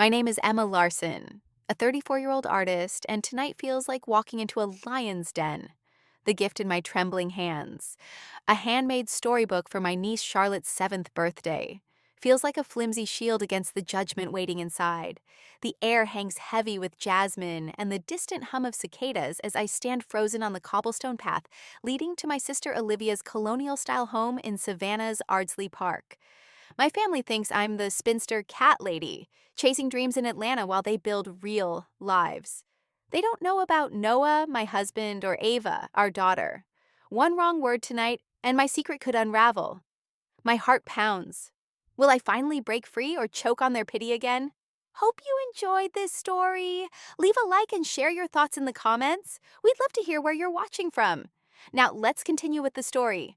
My name is Emma Larson, a 34-year-old artist, and tonight feels like walking into a lion's den. The gift in my trembling hands. A handmade storybook for my niece Charlotte's 7th birthday. Feels like a flimsy shield against the judgment waiting inside. The air hangs heavy with jasmine and the distant hum of cicadas as I stand frozen on the cobblestone path leading to my sister Olivia's colonial-style home in Savannah's Ardsley Park. My family thinks I'm the spinster cat lady, chasing dreams in Atlanta while they build real lives. They don't know about Noah, my husband, or Ava, our daughter. One wrong word tonight, and my secret could unravel. My heart pounds. Will I finally break free or choke on their pity again? Hope you enjoyed this story. Leave a like and share your thoughts in the comments. We'd love to hear where you're watching from. Now, let's continue with the story.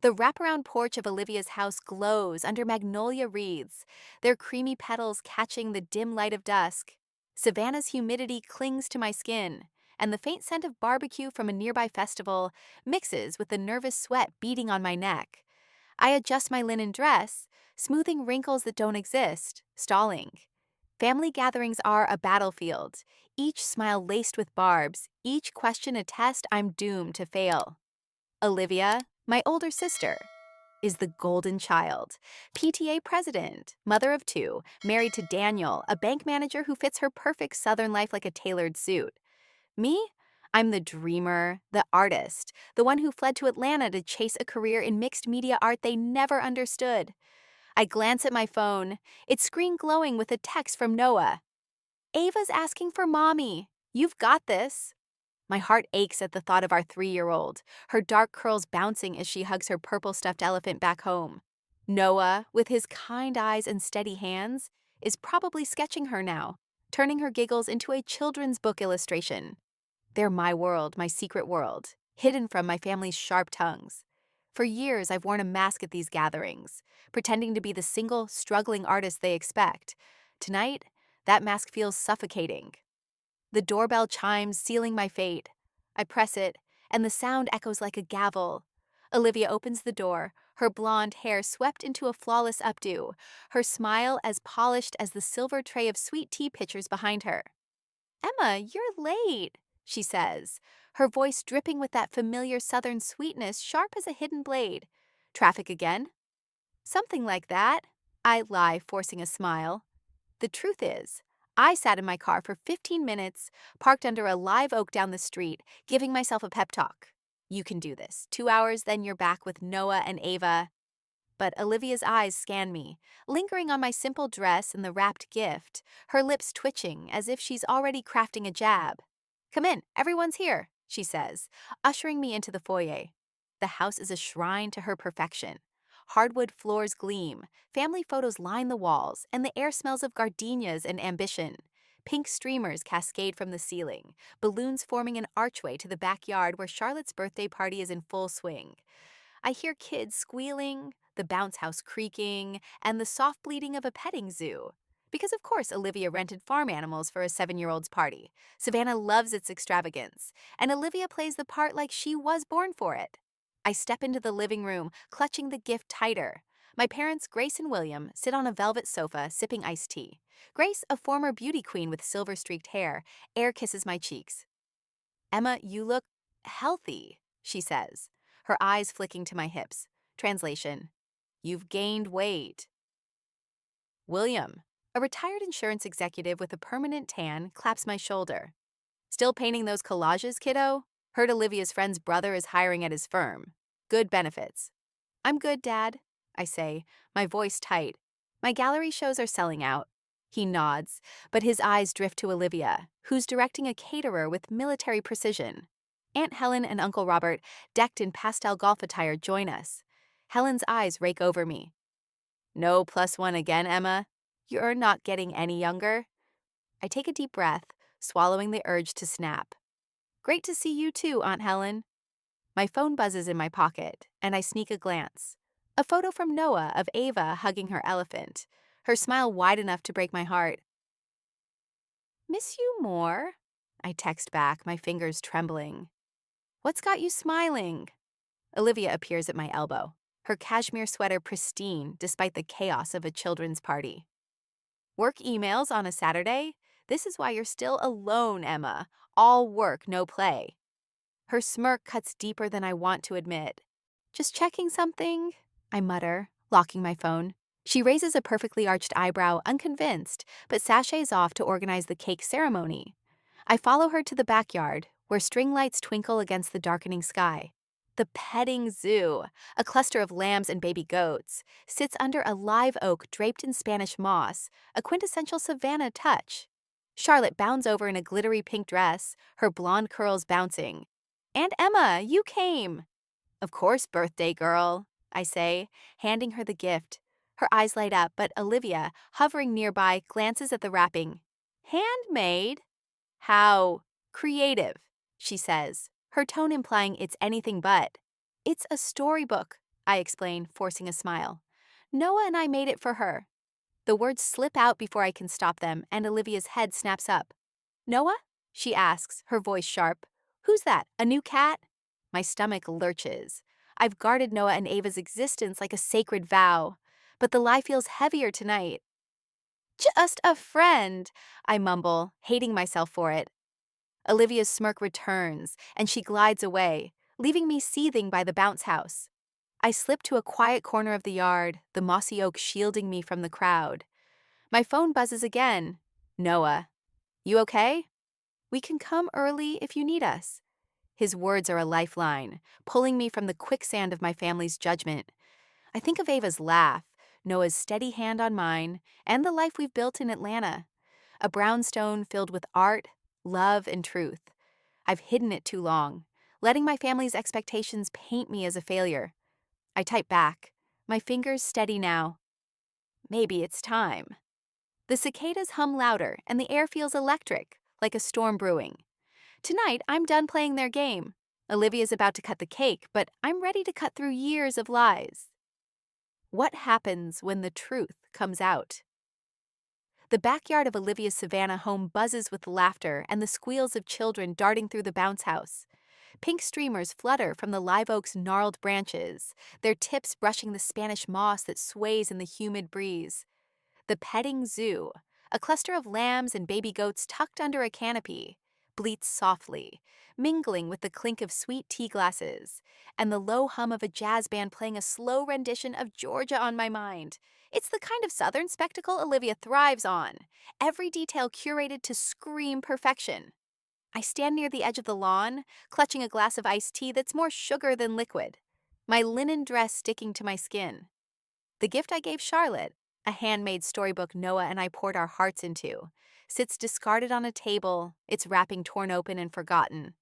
The wraparound porch of Olivia's house glows under magnolia wreaths, their creamy petals catching the dim light of dusk. Savannah's humidity clings to my skin, and the faint scent of barbecue from a nearby festival mixes with the nervous sweat beating on my neck. I adjust my linen dress, smoothing wrinkles that don't exist, stalling. Family gatherings are a battlefield, each smile laced with barbs, each question a test I'm doomed to fail. Olivia, my older sister, is the golden child. PTA president, mother of two, married to Daniel, a bank manager who fits her perfect Southern life like a tailored suit. Me? I'm the dreamer, the artist, the one who fled to Atlanta to chase a career in mixed media art they never understood. I glance at my phone, its screen glowing with a text from Noah. Ava's asking for mommy. You've got this. My heart aches at the thought of our 3-year-old, her dark curls bouncing as she hugs her purple stuffed elephant back home. Noah, with his kind eyes and steady hands, is probably sketching her now, turning her giggles into a children's book illustration. They're my world, my secret world, hidden from my family's sharp tongues. For years, I've worn a mask at these gatherings, pretending to be the single, struggling artist they expect. Tonight, that mask feels suffocating. The doorbell chimes, sealing my fate. I press it, and the sound echoes like a gavel. Olivia opens the door, her blonde hair swept into a flawless updo, her smile as polished as the silver tray of sweet tea pitchers behind her. Emma, you're late, she says, her voice dripping with that familiar southern sweetness sharp as a hidden blade. Traffic again? Something like that. I lie, forcing a smile. The truth is, I sat in my car for 15 minutes, parked under a live oak down the street, giving myself a pep talk. You can do this. 2 hours, then you're back with Noah and Ava. But Olivia's eyes scan me, lingering on my simple dress and the wrapped gift, her lips twitching as if she's already crafting a jab. Come in, everyone's here, she says, ushering me into the foyer. The house is a shrine to her perfection. Hardwood floors gleam, family photos line the walls, and the air smells of gardenias and ambition. Pink streamers cascade from the ceiling, balloons forming an archway to the backyard where Charlotte's birthday party is in full swing. I hear kids squealing, the bounce house creaking, and the soft bleating of a petting zoo. Because of course Olivia rented farm animals for a 7-year-old's party. Savannah loves its extravagance, and Olivia plays the part like she was born for it. I step into the living room, clutching the gift tighter. My parents, Grace and William, sit on a velvet sofa, sipping iced tea. Grace, a former beauty queen with silver-streaked hair, air kisses my cheeks. Emma, you look healthy, she says, her eyes flicking to my hips. Translation: You've gained weight. William, a retired insurance executive with a permanent tan, claps my shoulder. Still painting those collages, kiddo? Heard Olivia's friend's brother is hiring at his firm. Good benefits. I'm good, Dad, I say, my voice tight. My gallery shows are selling out. He nods, but his eyes drift to Olivia, who's directing a caterer with military precision. Aunt Helen and Uncle Robert, decked in pastel golf attire, join us. Helen's eyes rake over me. No +1 again, Emma? You're not getting any younger. I take a deep breath, swallowing the urge to snap. Great to see you too, Aunt Helen. My phone buzzes in my pocket, and I sneak a glance. A photo from Noah of Ava hugging her elephant, her smile wide enough to break my heart. Miss you more? I text back, my fingers trembling. What's got you smiling? Olivia appears at my elbow, her cashmere sweater pristine despite the chaos of a children's party. Work emails on a Saturday? This is why you're still alone, Emma. All work, no play. Her smirk cuts deeper than I want to admit. Just checking something? I mutter, locking my phone. She raises a perfectly arched eyebrow, unconvinced, but sachets off to organize the cake ceremony. I follow her to the backyard, where string lights twinkle against the darkening sky. The petting zoo, a cluster of lambs and baby goats, sits under a live oak draped in Spanish moss, a quintessential savannah touch. Charlotte bounds over in a glittery pink dress, her blonde curls bouncing. "Aunt Emma, you came!" "Of course, birthday girl," I say, handing her the gift. Her eyes light up, but Olivia, hovering nearby, glances at the wrapping. "Handmade? How creative," she says, her tone implying it's anything but. "It's a storybook," I explain, forcing a smile. "Noah and I made it for her." The words slip out before I can stop them, and Olivia's head snaps up. "Noah?" she asks, her voice sharp. "Who's that, a new cat?" My stomach lurches. I've guarded Noah and Ava's existence like a sacred vow, but the lie feels heavier tonight. "Just a friend," I mumble, hating myself for it. Olivia's smirk returns, and she glides away, leaving me seething by the bounce house. I slip to a quiet corner of the yard, the mossy oak shielding me from the crowd. My phone buzzes again. "Noah, you okay? We can come early if you need us." His words are a lifeline, pulling me from the quicksand of my family's judgment. I think of Ava's laugh, Noah's steady hand on mine, and the life we've built in Atlanta. A brownstone filled with art, love, and truth. I've hidden it too long, letting my family's expectations paint me as a failure. I type back, my fingers steady now. Maybe it's time. The cicadas hum louder, and the air feels electric, like a storm brewing. Tonight, I'm done playing their game. Olivia's about to cut the cake, but I'm ready to cut through years of lies. What happens when the truth comes out? The backyard of Olivia's Savannah home buzzes with laughter and the squeals of children darting through the bounce house. Pink streamers flutter from the live oak's gnarled branches, their tips brushing the Spanish moss that sways in the humid breeze. The petting zoo, a cluster of lambs and baby goats tucked under a canopy, bleats softly, mingling with the clink of sweet tea glasses and the low hum of a jazz band playing a slow rendition of Georgia on My Mind. It's the kind of Southern spectacle Olivia thrives on, every detail curated to scream perfection. I stand near the edge of the lawn, clutching a glass of iced tea that's more sugar than liquid, my linen dress sticking to my skin. The gift I gave Charlotte, a handmade storybook Noah and I poured our hearts into, sits discarded on a table, its wrapping torn open and forgotten.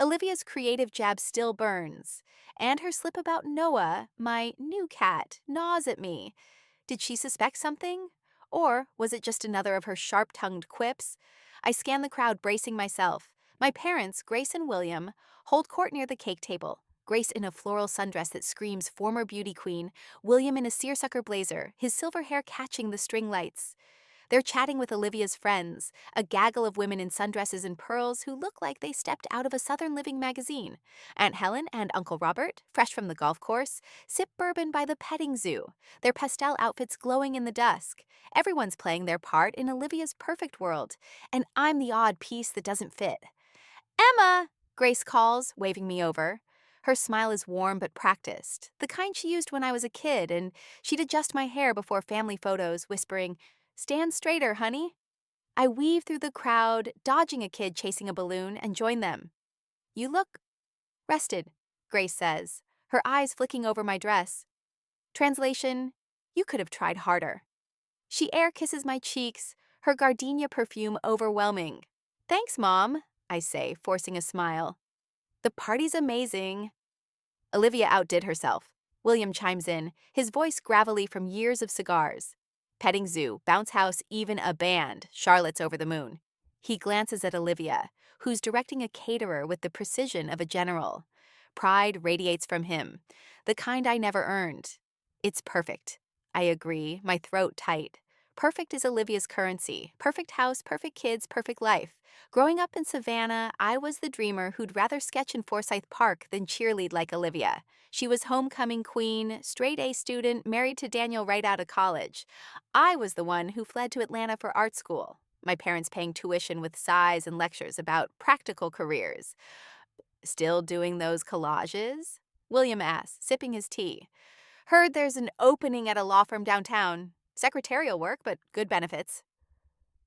Olivia's creative jab still burns, and her slip about Noah, my new cat, gnaws at me. Did she suspect something? Or was it just another of her sharp-tongued quips? I scan the crowd, bracing myself. My parents, Grace and William, hold court near the cake table. Grace in a floral sundress that screams former beauty queen, William in a seersucker blazer, his silver hair catching the string lights. They're chatting with Olivia's friends, a gaggle of women in sundresses and pearls who look like they stepped out of a Southern Living magazine. Aunt Helen and Uncle Robert, fresh from the golf course, sip bourbon by the petting zoo, their pastel outfits glowing in the dusk. Everyone's playing their part in Olivia's perfect world, and I'm the odd piece that doesn't fit. "Emma!" Grace calls, waving me over. Her smile is warm but practiced, the kind she used when I was a kid, and she'd adjust my hair before family photos, whispering, "Stand straighter, honey." I weave through the crowd, dodging a kid chasing a balloon, and join them. "You look rested," Grace says, her eyes flicking over my dress. Translation, "You could have tried harder." She air kisses my cheeks, her gardenia perfume overwhelming. "Thanks, Mom," I say, forcing a smile. "The party's amazing." Olivia outdid herself. William chimes in, his voice gravelly from years of cigars. Petting zoo, bounce house, even a band. Charlotte's over the moon. He glances at Olivia, who's directing a caterer with the precision of a general. Pride radiates from him, the kind I never earned. It's perfect. I agree, my throat tight. Perfect is Olivia's currency. Perfect house, perfect kids, perfect life. Growing up in Savannah, I was the dreamer who'd rather sketch in Forsyth Park than cheerlead like Olivia. She was homecoming queen, straight A student, married to Daniel right out of college. I was the one who fled to Atlanta for art school, my parents paying tuition with sighs and lectures about practical careers. Still doing those collages? William asked, sipping his tea. Heard there's an opening at a law firm downtown. Secretarial work, but good benefits.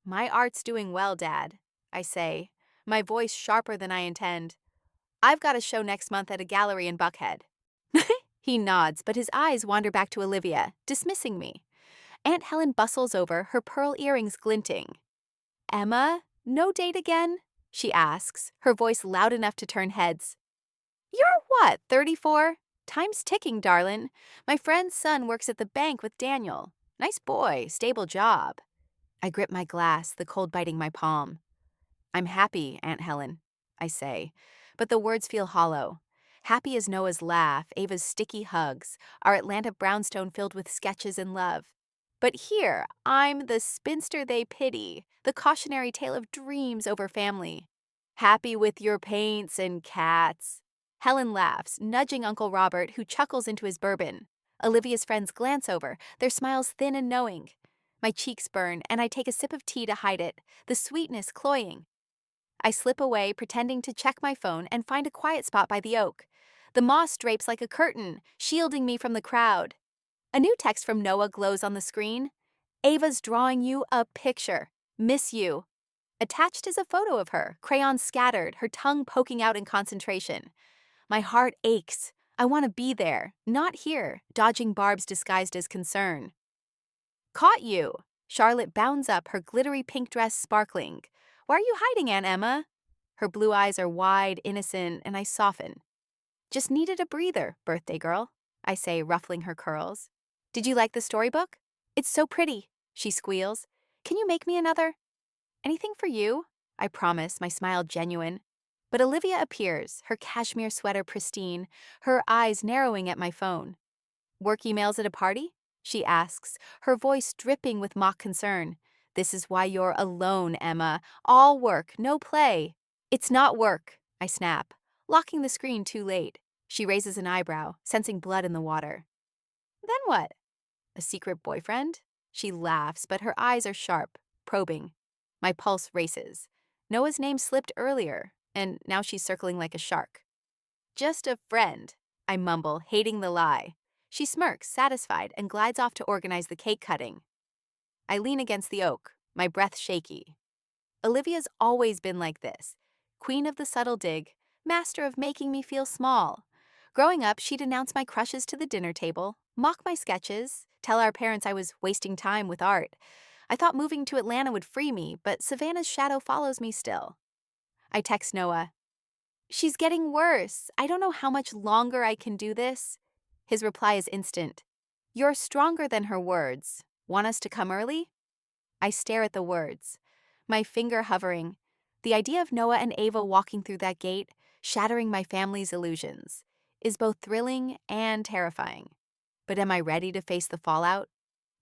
My art's doing well, Dad, I say, my voice sharper than I intend. I've got a show next month at a gallery in Buckhead. He nods, but his eyes wander back to Olivia, dismissing me. Aunt Helen bustles over, her pearl earrings glinting. Emma, no date again? She asks, her voice loud enough to turn heads. You're what, 34? Time's ticking, darlin'. My friend's son works at the bank with Daniel. Nice boy, stable job. I grip my glass, the cold biting my palm. I'm happy, Aunt Helen, I say, but the words feel hollow. Happy as Noah's laugh, Ava's sticky hugs, our Atlanta brownstone filled with sketches and love. But here, I'm the spinster they pity, the cautionary tale of dreams over family. Happy with your paints and cats. Helen laughs, nudging Uncle Robert, who chuckles into his bourbon. Olivia's friends glance over, their smiles thin and knowing. My cheeks burn, and I take a sip of tea to hide it, the sweetness cloying. I slip away, pretending to check my phone, and find a quiet spot by the oak. The moss drapes like a curtain, shielding me from the crowd. A new text from Noah glows on the screen. Ava's drawing you a picture. Miss you. Attached is a photo of her, crayons scattered, her tongue poking out in concentration. My heart aches. I want to be there, not here, dodging barbs disguised as concern. Caught you! Charlotte bounds up, her glittery pink dress sparkling. Why are you hiding, Aunt Emma? Her blue eyes are wide, innocent, and I soften. Just needed a breather, birthday girl, I say, ruffling her curls. Did you like the storybook? It's so pretty, she squeals. Can you make me another? Anything for you? I promise, my smile genuine. But Olivia appears, her cashmere sweater pristine, her eyes narrowing at my phone. Work emails at a party? She asks, her voice dripping with mock concern. This is why you're alone, Emma. All work, no play. It's not work, I snap, locking the screen too late. She raises an eyebrow, sensing blood in the water. Then what? A secret boyfriend? She laughs, but her eyes are sharp, probing. My pulse races. Noah's name slipped earlier, and now she's circling like a shark. Just a friend, I mumble, hating the lie. She smirks, satisfied, and glides off to organize the cake cutting. I lean against the oak, my breath shaky. Olivia's always been like this. Queen of the subtle dig, master of making me feel small. Growing up, she'd announce my crushes to the dinner table, mock my sketches, tell our parents I was wasting time with art. I thought moving to Atlanta would free me, but Savannah's shadow follows me still. I text Noah. She's getting worse. I don't know how much longer I can do this. His reply is instant. You're stronger than her words. Want us to come early? I stare at the words, my finger hovering. The idea of Noah and Ava walking through that gate, shattering my family's illusions, is both thrilling and terrifying. But am I ready to face the fallout?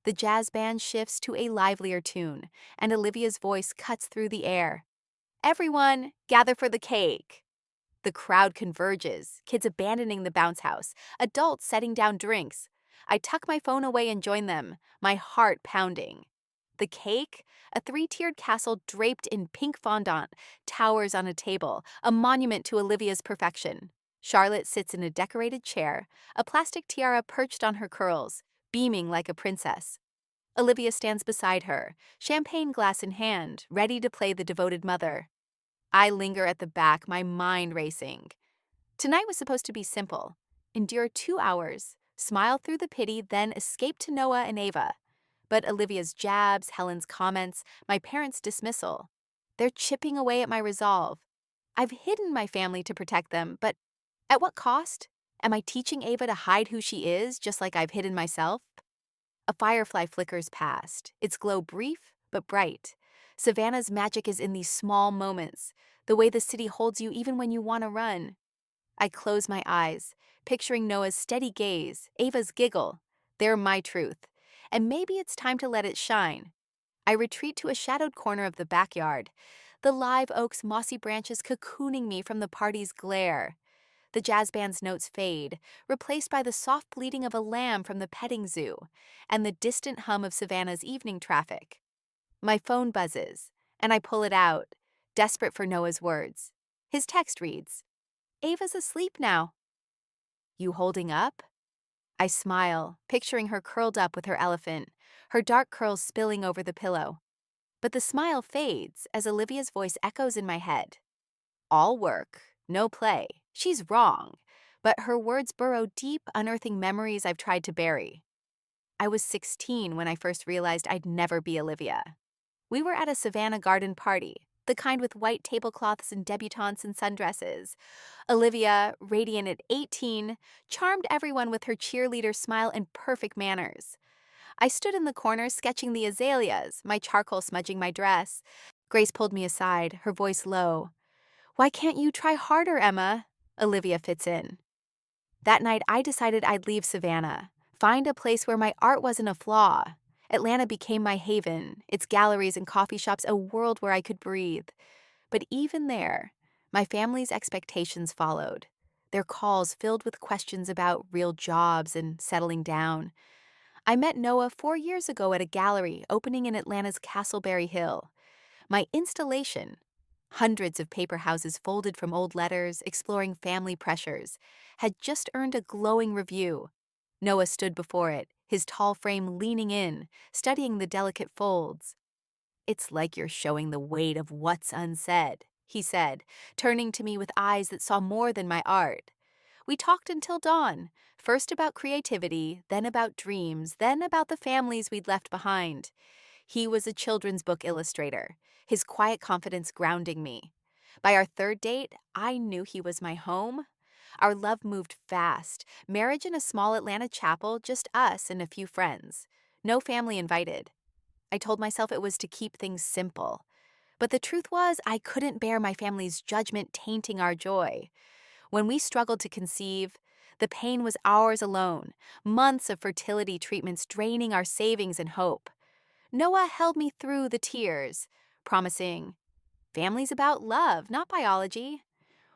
The jazz band shifts to a livelier tune, and Olivia's voice cuts through the air. Everyone, gather for the cake. The crowd converges, kids abandoning the bounce house, adults setting down drinks. I tuck my phone away and join them, my heart pounding. The cake, a three-tiered castle draped in pink fondant, towers on a table, a monument to Olivia's perfection. Charlotte sits in a decorated chair, a plastic tiara perched on her curls, beaming like a princess. Olivia stands beside her, champagne glass in hand, ready to play the devoted mother. I linger at the back, my mind racing. Tonight was supposed to be simple. Endure 2 hours, smile through the pity, then escape to Noah and Ava. But Olivia's jabs, Helen's comments, my parents' dismissal, they're chipping away at my resolve. I've hidden my family to protect them, but at what cost? Am I teaching Ava to hide who she is, just like I've hidden myself? A firefly flickers past, its glow brief but bright. Savannah's magic is in these small moments, the way the city holds you even when you want to run. I close my eyes, picturing Noah's steady gaze, Ava's giggle. They're my truth. And maybe it's time to let it shine, I retreat to a shadowed corner of the backyard, the live oak's mossy branches cocooning me from the party's glare. The jazz band's notes fade, replaced by the soft bleating of a lamb from the petting zoo and the distant hum of Savannah's evening traffic. My phone buzzes, and I pull it out, desperate for Noah's words. His text reads, "Ava's asleep now." You holding up? I smile, picturing her curled up with her elephant, her dark curls spilling over the pillow. But the smile fades as Olivia's voice echoes in my head. All work, no play. She's wrong. But her words burrow deep, unearthing memories I've tried to bury. I was 16 when I first realized I'd never be Olivia. We were at a Savannah garden party, the kind with white tablecloths and debutantes in sundresses. Olivia, radiant at 18, charmed everyone with her cheerleader smile and perfect manners. I stood in the corner sketching the azaleas, my charcoal smudging my dress. Grace pulled me aside, her voice low. "Why can't you try harder, Emma?" Olivia fits in. That night, I decided I'd leave Savannah, find a place where my art wasn't a flaw. Atlanta became my haven, its galleries and coffee shops a world where I could breathe. But even there, my family's expectations followed. Their calls filled with questions about real jobs and settling down. I met Noah 4 years ago at a gallery opening in Atlanta's Castleberry Hill. My installation, hundreds of paper houses folded from old letters, exploring family pressures, had just earned a glowing review. Noah stood before it, his tall frame leaning in, studying the delicate folds. "It's like you're showing the weight of what's unsaid," he said, turning to me with eyes that saw more than my art. We talked until dawn, first about creativity, then about dreams, then about the families we'd left behind. He was a children's book illustrator, his quiet confidence grounding me. By our third date, I knew he was my home. Our love moved fast, marriage in a small Atlanta chapel, just us and a few friends. No family invited. I told myself it was to keep things simple. But the truth was, I couldn't bear my family's judgment tainting our joy. When we struggled to conceive, the pain was ours alone, months of fertility treatments draining our savings and hope. Noah held me through the tears, promising, "Family's about love, not biology."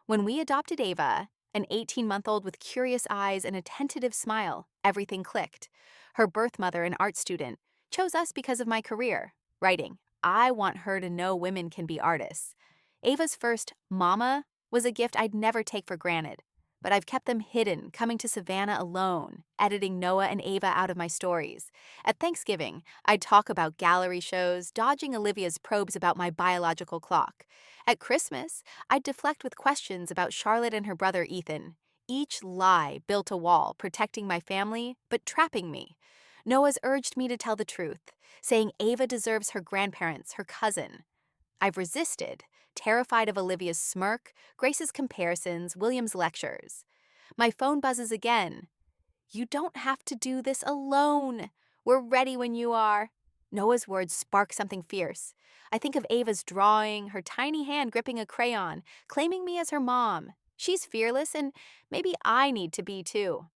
When we adopted Ava, an 18-month-old with curious eyes and a tentative smile, everything clicked. Her birth mother, an art student, chose us because of my career, writing, "I want her to know women can be artists." Ava's first mama was a gift I'd never take for granted, but I've kept them hidden, coming to Savannah alone, editing Noah and Ava out of my stories. At Thanksgiving, I'd talk about gallery shows, dodging Olivia's probes about my biological clock. At Christmas, I'd deflect with questions about Charlotte and her brother Ethan. Each lie built a wall, protecting my family, but trapping me. Noah's urged me to tell the truth, saying Ava deserves her grandparents, her cousin. I've resisted, terrified of Olivia's smirk, Grace's comparisons, William's lectures. My phone buzzes again. "You don't have to do this alone. We're ready when you are." Noah's words spark something fierce. I think of Ava's drawing, her tiny hand gripping a crayon, claiming me as her mom. She's fearless, and maybe I need to be too.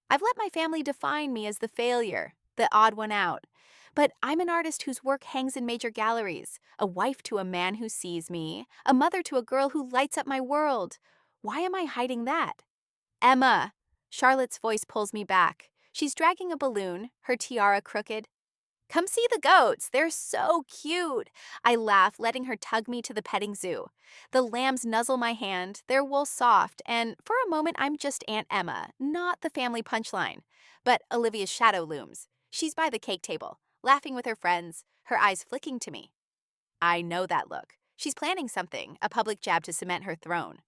I've let my family define me as the failure, the odd one out. But I'm an artist whose work hangs in major galleries, a wife to a man who sees me, a mother to a girl who lights up my world. Why am I hiding that? "Emma!" Charlotte's voice pulls me back. She's dragging a balloon, her tiara crooked. "Come see the goats. They're so cute." I laugh, letting her tug me to the petting zoo. The lambs nuzzle my hand, their wool soft, and for a moment I'm just Aunt Emma, not the family punchline. But Olivia's shadow looms. She's by the cake table, laughing with her friends, her eyes flicking to me. I know that look. She's planning something, a public jab to cement her throne.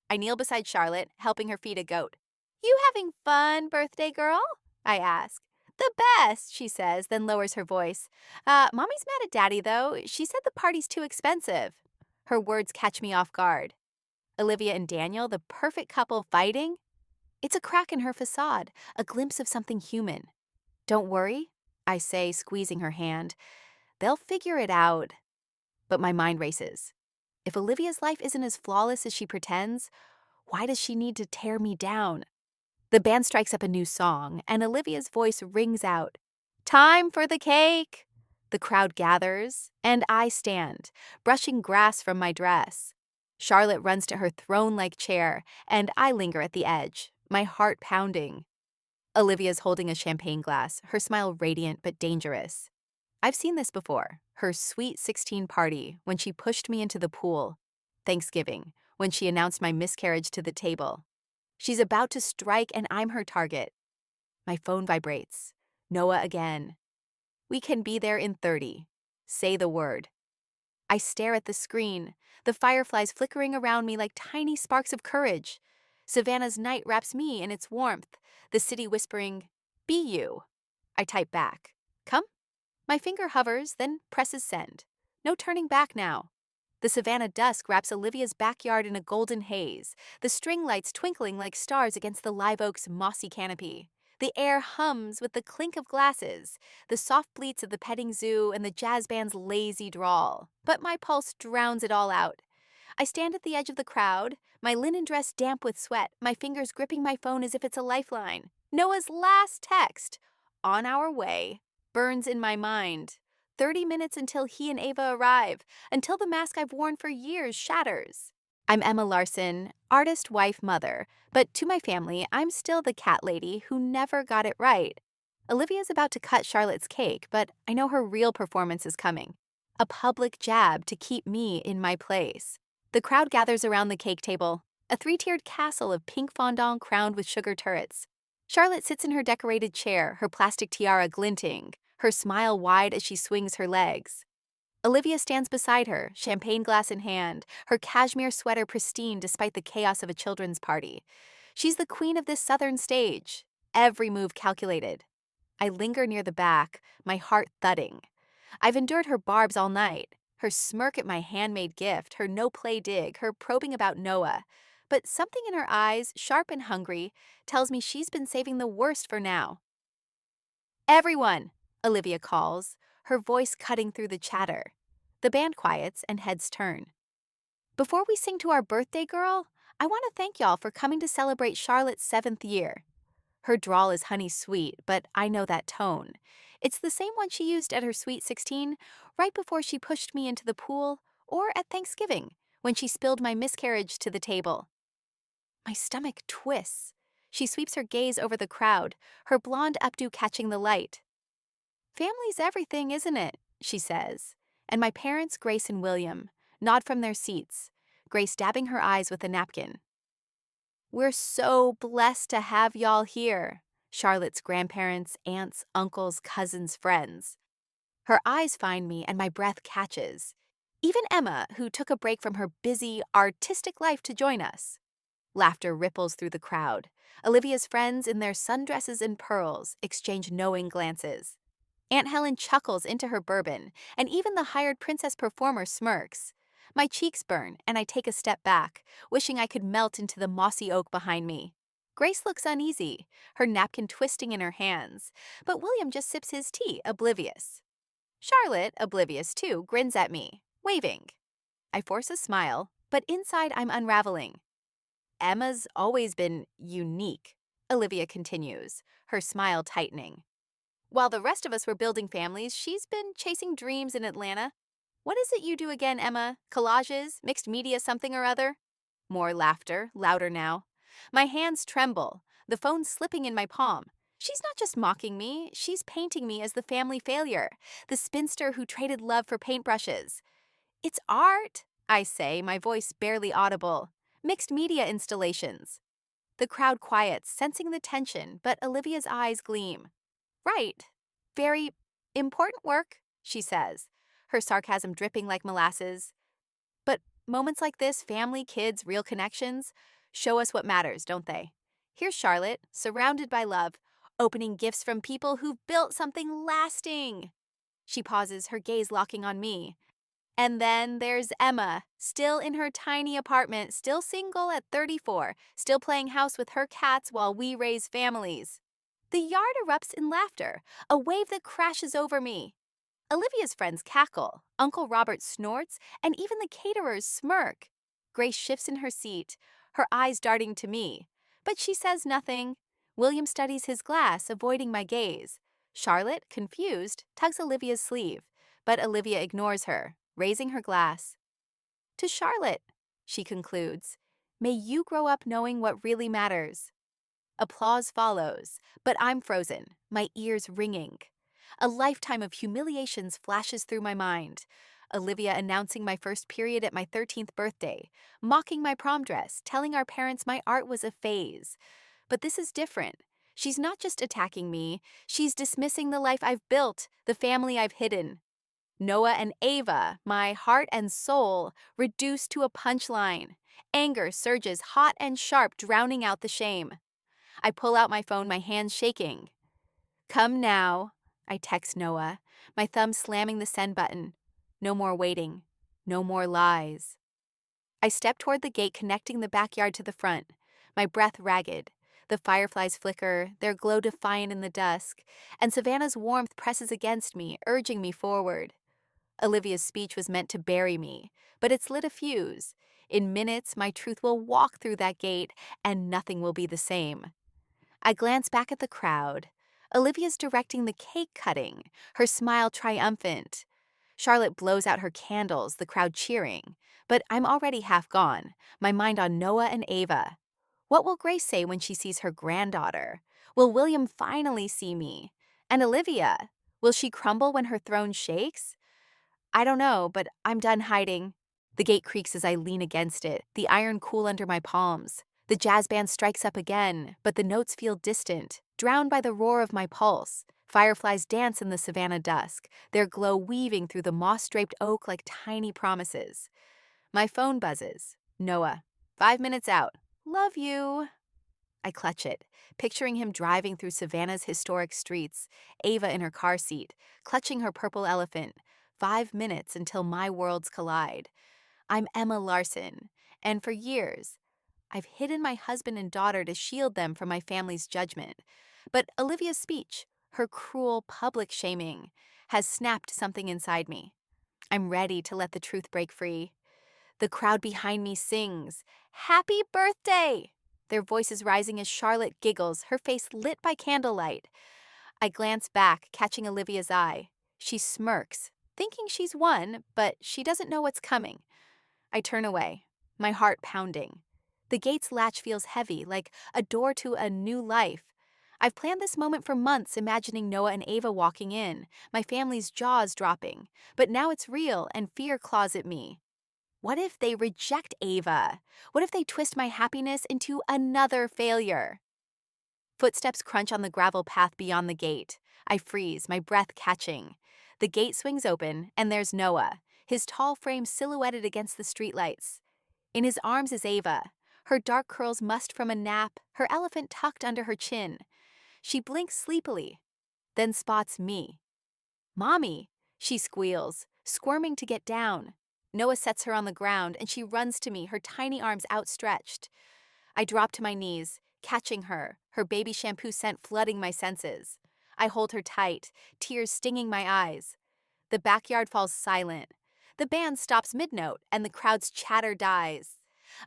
I kneel beside Charlotte, helping her feed a goat. "You having fun, birthday girl?" I ask. "The best," she says, then lowers her voice. Mommy's mad at Daddy, though. She said the party's too expensive." Her words catch me off guard. Olivia and Daniel, the perfect couple, fighting? It's a crack in her facade, a glimpse of something human. "Don't worry," I say, squeezing her hand. "They'll figure it out." But my mind races. If Olivia's life isn't as flawless as she pretends, why does she need to tear me down? The band strikes up a new song, and Olivia's voice rings out, "Time for the cake!" The crowd gathers, and I stand, brushing grass from my dress. Charlotte runs to her throne-like chair, and I linger at the edge, my heart pounding. Olivia's holding a champagne glass, her smile radiant but dangerous. I've seen this before, her sweet 16 party when she pushed me into the pool. Thanksgiving, when she announced my miscarriage to the table. She's about to strike and I'm her target. My phone vibrates. Noah again. We can be there in 30. Say the word. I stare at the screen, the fireflies flickering around me like tiny sparks of courage. Savannah's night wraps me in its warmth, the city whispering, "Be you." I type back, "Come?" My finger hovers, then presses send. No turning back now. The Savannah dusk wraps Olivia's backyard in a golden haze, the string lights twinkling like stars against the live oak's mossy canopy. The air hums with the clink of glasses, the soft bleats of the petting zoo, and the jazz band's lazy drawl. But my pulse drowns it all out. I stand at the edge of the crowd, my linen dress damp with sweat, my fingers gripping my phone as if it's a lifeline. Noah's last text, "On our way," burns in my mind. 30 minutes until he and Ava arrive, until the mask I've worn for years shatters. I'm Emma Larson, artist, wife, mother, but to my family, I'm still the cat lady who never got it right. Olivia's about to cut Charlotte's cake, but I know her real performance is coming. A public jab to keep me in my place. The crowd gathers around the cake table, a three-tiered castle of pink fondant crowned with sugar turrets. Charlotte sits in her decorated chair, her plastic tiara glinting, her smile wide as she swings her legs. Olivia stands beside her, champagne glass in hand, her cashmere sweater pristine despite the chaos of a children's party. She's the queen of this southern stage, every move calculated. I linger near the back, my heart thudding. I've endured her barbs all night, her smirk at my handmade gift, her no-play dig, her probing about Noah. But something in her eyes, sharp and hungry, tells me she's been saving the worst for now. "Everyone," Olivia calls, her voice cutting through the chatter. The band quiets and heads turn. "Before we sing to our birthday girl, I want to thank y'all for coming to celebrate Charlotte's 7th year." Her drawl is honey sweet, but I know that tone. It's the same one she used at her sweet 16, right before she pushed me into the pool, or at Thanksgiving, when she spilled my miscarriage to the table. My stomach twists. She sweeps her gaze over the crowd, her blonde updo catching the light. "Family's everything, isn't it?" she says. And my parents, Grace and William, nod from their seats, Grace dabbing her eyes with a napkin. "We're so blessed to have y'all here." Charlotte's grandparents, aunts, uncles, cousins, friends. Her eyes find me and my breath catches. Even Emma, who took a break from her busy, artistic life to join us. Laughter ripples through the crowd. Olivia's friends in their sundresses and pearls exchange knowing glances. Aunt Helen chuckles into her bourbon, and even the hired princess performer smirks. My cheeks burn, and I take a step back, wishing I could melt into the mossy oak behind me. Grace looks uneasy, her napkin twisting in her hands, but William just sips his tea, oblivious. Charlotte, oblivious too, grins at me, waving. I force a smile, but inside I'm unraveling. "Emma's always been unique," Olivia continues, her smile tightening. "While the rest of us were building families, she's been chasing dreams in Atlanta. What is it you do again, Emma? Collages? Mixed media something or other?" More laughter, louder now. My hands tremble, the phone slipping in my palm. She's not just mocking me, she's painting me as the family failure, the spinster who traded love for paintbrushes. "It's art," I say, my voice barely audible. "Mixed media installations." The crowd quiets, sensing the tension, but Olivia's eyes gleam. "Right. Very important work," she says, her sarcasm dripping like molasses. But moments like this, family, kids, real connections, show us what matters, don't they? Here's Charlotte, surrounded by love, opening gifts from people who've built something lasting. She pauses, her gaze locking on me. And then there's Emma, still in her tiny apartment, still single at 34, still playing house with her cats while we raise families. The yard erupts in laughter, a wave that crashes over me. Olivia's friends cackle, Uncle Robert snorts, and even the caterers smirk. Grace shifts in her seat, her eyes darting to me. But she says nothing. William studies his glass, avoiding my gaze. Charlotte, confused, tugs Olivia's sleeve. But Olivia ignores her, raising her glass. To Charlotte, she concludes. May you grow up knowing what really matters. Applause follows, but I'm frozen, my ears ringing. A lifetime of humiliations flashes through my mind. Olivia announcing my first period at my 13th birthday, mocking my prom dress, telling our parents my art was a phase. But this is different. She's not just attacking me, she's dismissing the life I've built, the family I've hidden. Noah and Ava, my heart and soul, reduced to a punchline. Anger surges hot and sharp, drowning out the shame. I pull out my phone, my hands shaking. Come now, I text Noah, my thumb slamming the send button. No more waiting. No more lies. I step toward the gate connecting the backyard to the front, my breath ragged. The fireflies flicker, their glow defiant in the dusk, and Savannah's warmth presses against me, urging me forward. Olivia's speech was meant to bury me, but it's lit a fuse. In minutes, my truth will walk through that gate, and nothing will be the same. I glance back at the crowd. Olivia's directing the cake cutting, her smile triumphant. Charlotte blows out her candles, the crowd cheering. But I'm already half gone, my mind on Noah and Ava. What will Grace say when she sees her granddaughter? Will William finally see me? And Olivia? Will she crumble when her throne shakes? I don't know, but I'm done hiding. The gate creaks as I lean against it, the iron cool under my palms. The jazz band strikes up again, but the notes feel distant, drowned by the roar of my pulse. Fireflies dance in the savannah dusk, their glow weaving through the moss-draped oak like tiny promises. My phone buzzes. Noah. 5 minutes out. Love you. I clutch it, picturing him driving through Savannah's historic streets, Ava in her car seat, clutching her purple elephant. 5 minutes until my worlds collide. I'm Emma Larson, and for years, I've hidden my husband and daughter to shield them from my family's judgment. But Olivia's speech, her cruel public shaming, has snapped something inside me. I'm ready to let the truth break free. The crowd behind me sings, "Happy birthday!" Their voices rising as Charlotte giggles, her face lit by candlelight. I glance back, catching Olivia's eye. She smirks, thinking she's won, but she doesn't know what's coming. I turn away, my heart pounding. The gate's latch feels heavy, like a door to a new life. I've planned this moment for months, imagining Noah and Ava walking in, my family's jaws dropping. But now it's real, and fear claws at me. What if they reject Ava? What if they twist my happiness into another failure? Footsteps crunch on the gravel path beyond the gate. I freeze, my breath catching. The gate swings open, and there's Noah, his tall frame silhouetted against the streetlights. In his arms is Ava, her dark curls mussed from a nap, her elephant tucked under her chin. She blinks sleepily, then spots me. "Mommy," she squeals, squirming to get down. Noah sets her on the ground, and she runs to me, her tiny arms outstretched. I drop to my knees, catching her, her baby shampoo scent flooding my senses. I hold her tight, tears stinging my eyes. The backyard falls silent. The band stops mid-note, and the crowd's chatter dies.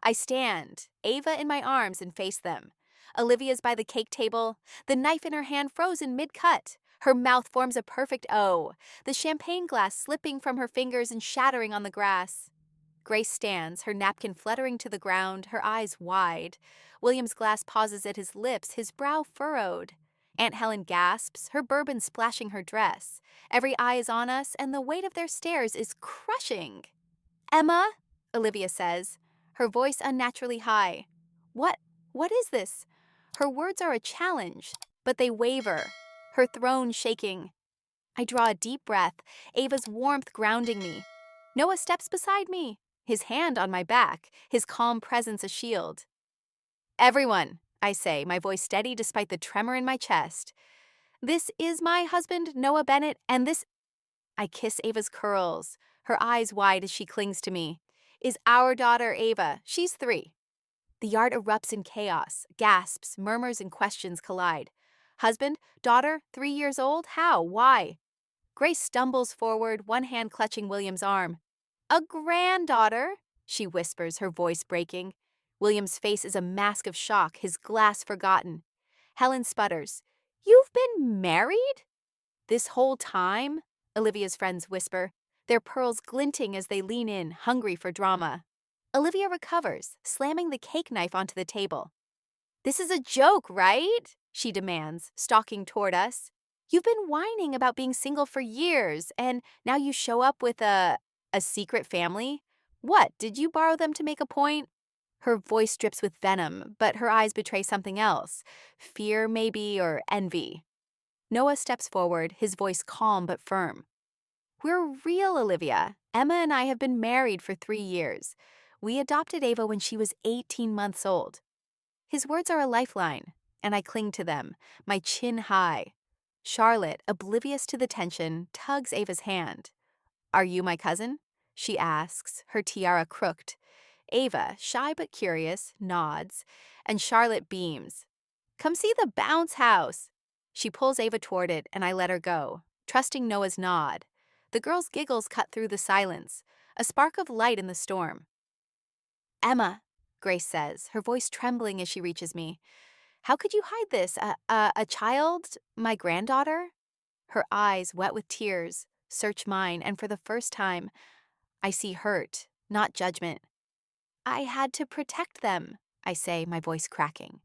I stand, Ava in my arms, and face them. Olivia's by the cake table, the knife in her hand frozen mid-cut. Her mouth forms a perfect O, the champagne glass slipping from her fingers and shattering on the grass. Grace stands, her napkin fluttering to the ground, her eyes wide. William's glass pauses at his lips, his brow furrowed. Aunt Helen gasps, her bourbon splashing her dress. Every eye is on us, and the weight of their stares is crushing. "Emma," Olivia says, her voice unnaturally high. What is this?" Her words are a challenge, but they waver, her throne shaking. I draw a deep breath, Ava's warmth grounding me. Noah steps beside me, his hand on my back, his calm presence a shield. "Everyone," I say, my voice steady despite the tremor in my chest. "This is my husband, Noah Bennett, and this—" I kiss Ava's curls, her eyes wide as she clings to me. "Is our daughter, Ava. She's 3. The yard erupts in chaos, gasps, murmurs, and questions collide. Husband, daughter, 3 years old? How? Why? Grace stumbles forward, one hand clutching William's arm. "A granddaughter," she whispers, her voice breaking. William's face is a mask of shock, his glass forgotten. Helen sputters. "You've been married? This whole time?" Olivia's friends whisper, their pearls glinting as they lean in, hungry for drama. Olivia recovers, slamming the cake knife onto the table. "This is a joke, right?" she demands, stalking toward us. "You've been whining about being single for years, and now you show up with a secret family? What, did you borrow them to make a point?" Her voice drips with venom, but her eyes betray something else. Fear, maybe, or envy. Noah steps forward, his voice calm but firm. "We're real, Olivia. Emma and I have been married for 3 years. We adopted Ava when she was 18 months old." His words are a lifeline, and I cling to them, my chin high. Charlotte, oblivious to the tension, tugs Ava's hand. "Are you my cousin?" she asks, her tiara crooked. Ava, shy but curious, nods, and Charlotte beams. "Come see the bounce house." She pulls Ava toward it, and I let her go, trusting Noah's nod. The girl's giggles cut through the silence, a spark of light in the storm. "Emma," Grace says, her voice trembling as she reaches me. "How could you hide this? A child? My granddaughter?" Her eyes, wet with tears, search mine, and for the first time, I see hurt, not judgment. "I had to protect them," I say, my voice cracking.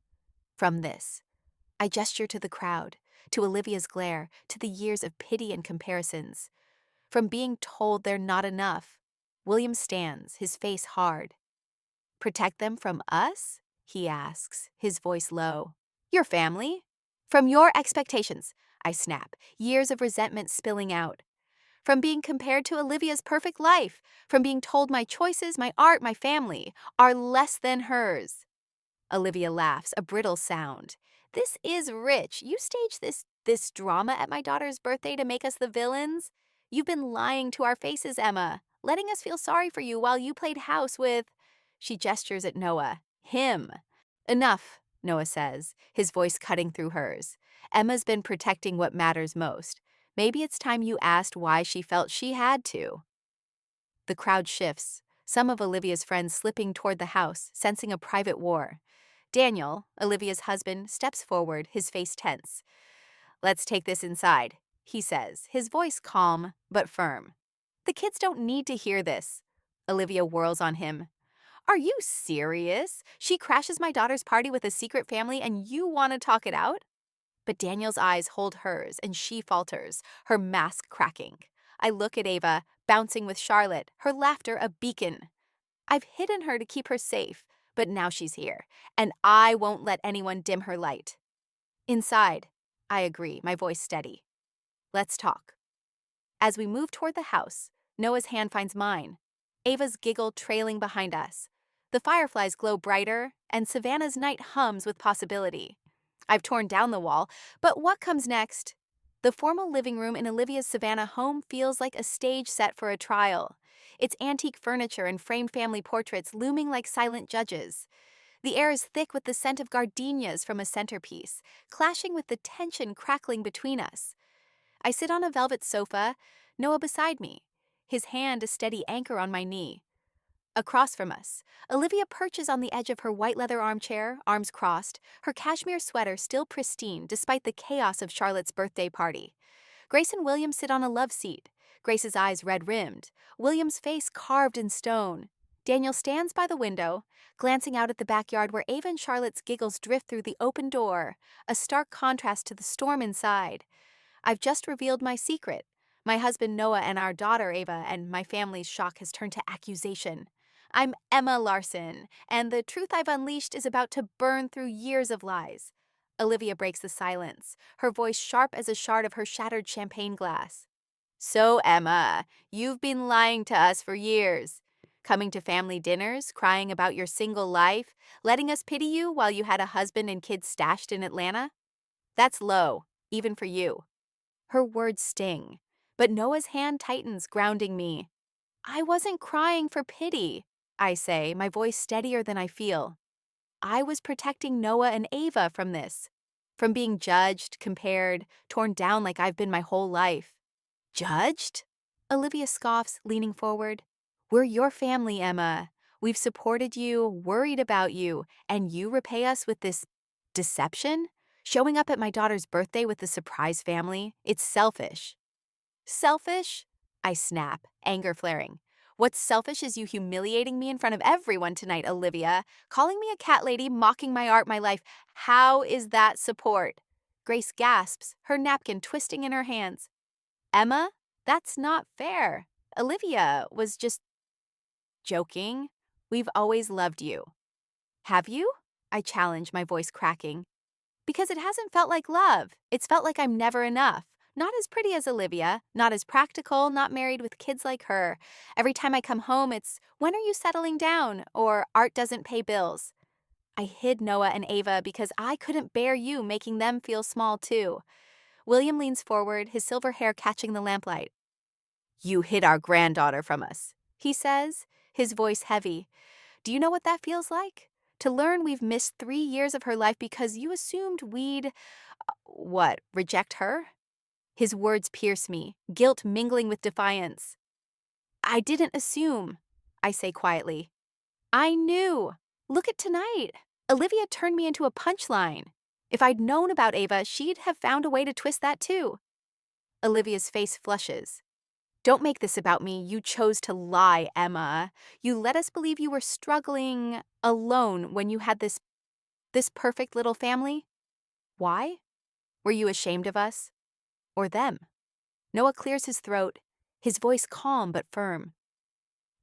"From this." I gesture to the crowd, to Olivia's glare, to the years of pity and comparisons. From being told they're not enough. William stands, his face hard. "Protect them from us?" he asks, his voice low. "Your family?" "From your expectations," I snap, years of resentment spilling out. "From being compared to Olivia's perfect life, from being told my choices, my art, my family, are less than hers." Olivia laughs, a brittle sound. "This is rich. You staged this drama at my daughter's birthday to make us the villains? You've been lying to our faces, Emma, letting us feel sorry for you while you played house with—" She gestures at Noah. "Him." "Enough," Noah says, his voice cutting through hers. "Emma's been protecting what matters most. Maybe it's time you asked why she felt she had to." The crowd shifts, some of Olivia's friends slipping toward the house, sensing a private war. Daniel, Olivia's husband, steps forward, his face tense. "Let's take this inside," he says, his voice calm but firm. "The kids don't need to hear this." Olivia whirls on him. "Are you serious? She crashes my daughter's party with a secret family and you want to talk it out?" But Daniel's eyes hold hers and she falters, her mask cracking. I look at Ava, bouncing with Charlotte, her laughter a beacon. I've hidden her to keep her safe, but now she's here, and I won't let anyone dim her light. "Inside," I agree, my voice steady. "Let's talk." As we move toward the house, Noah's hand finds mine, Ava's giggle trailing behind us. The fireflies glow brighter, and Savannah's night hums with possibility. I've torn down the wall, but what comes next? The formal living room in Olivia's Savannah home feels like a stage set for a trial. Its antique furniture and framed family portraits looming like silent judges. The air is thick with the scent of gardenias from a centerpiece, clashing with the tension crackling between us. I sit on a velvet sofa, Noah beside me, his hand a steady anchor on my knee. Across from us, Olivia perches on the edge of her white leather armchair, arms crossed, her cashmere sweater still pristine despite the chaos of Charlotte's birthday party. Grace and William sit on a love seat, Grace's eyes red-rimmed, William's face carved in stone. Daniel stands by the window, glancing out at the backyard where Ava and Charlotte's giggles drift through the open door, a stark contrast to the storm inside. I've just revealed my secret. My husband Noah and our daughter Ava, and my family's shock has turned to accusation. I'm Emma Larson, and the truth I've unleashed is about to burn through years of lies. Olivia breaks the silence, her voice sharp as a shard of her shattered champagne glass. "So, Emma, you've been lying to us for years. Coming to family dinners, crying about your single life, letting us pity you while you had a husband and kids stashed in Atlanta? That's low, even for you." Her words sting, but Noah's hand tightens, grounding me. "I wasn't crying for pity," I say, my voice steadier than I feel. "I was protecting Noah and Ava from this, from being judged, compared, torn down like I've been my whole life." "Judged?" Olivia scoffs, leaning forward. "We're your family, Emma. We've supported you, worried about you, and you repay us with this deception? Showing up at my daughter's birthday with the surprise family? It's selfish." Selfish? I snap, anger flaring. What's selfish is you humiliating me in front of everyone tonight, Olivia. Calling me a cat lady, mocking my art, my life. How is that support? Grace gasps, her napkin twisting in her hands. Emma, that's not fair. Olivia was just joking. We've always loved you. Have you? I challenge, my voice cracking. Because it hasn't felt like love. It's felt like I'm never enough. Not as pretty as Olivia, not as practical, not married with kids like her. Every time I come home, it's, when are you settling down? Or art doesn't pay bills. I hid Noah and Ava because I couldn't bear you making them feel small too. William leans forward, his silver hair catching the lamplight. You hid our granddaughter from us, he says, his voice heavy. Do you know what that feels like? To learn we've missed 3 years of her life because you assumed we'd, reject her? His words pierce me, guilt mingling with defiance. I didn't assume, I say quietly. I knew. Look at tonight. Olivia turned me into a punchline. If I'd known about Ava, she'd have found a way to twist that too. Olivia's face flushes. Don't make this about me. You chose to lie, Emma. You let us believe you were struggling alone when you had this perfect little family. Why? Were you ashamed of us? Or them? Noah clears his throat, his voice calm but firm.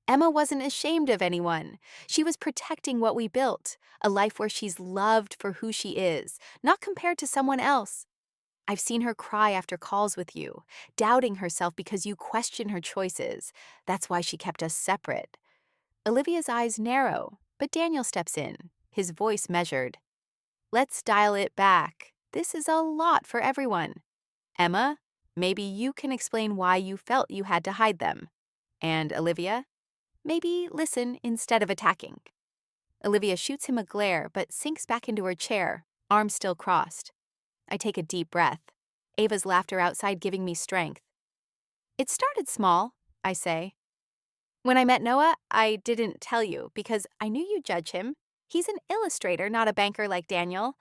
Emma wasn't ashamed of anyone. She was protecting what we built, a life where she's loved for who she is, not compared to someone else. I've seen her cry after calls with you, doubting herself because you question her choices. That's why she kept us separate. Olivia's eyes narrow, but Daniel steps in, his voice measured. Let's dial it back. This is a lot for everyone. Emma, maybe you can explain why you felt you had to hide them. And Olivia, maybe listen instead of attacking. Olivia shoots him a glare but sinks back into her chair, arms still crossed. I take a deep breath, Ava's laughter outside giving me strength. It started small, I say. When I met Noah, I didn't tell you because I knew you'd judge him. He's an illustrator, not a banker like Daniel.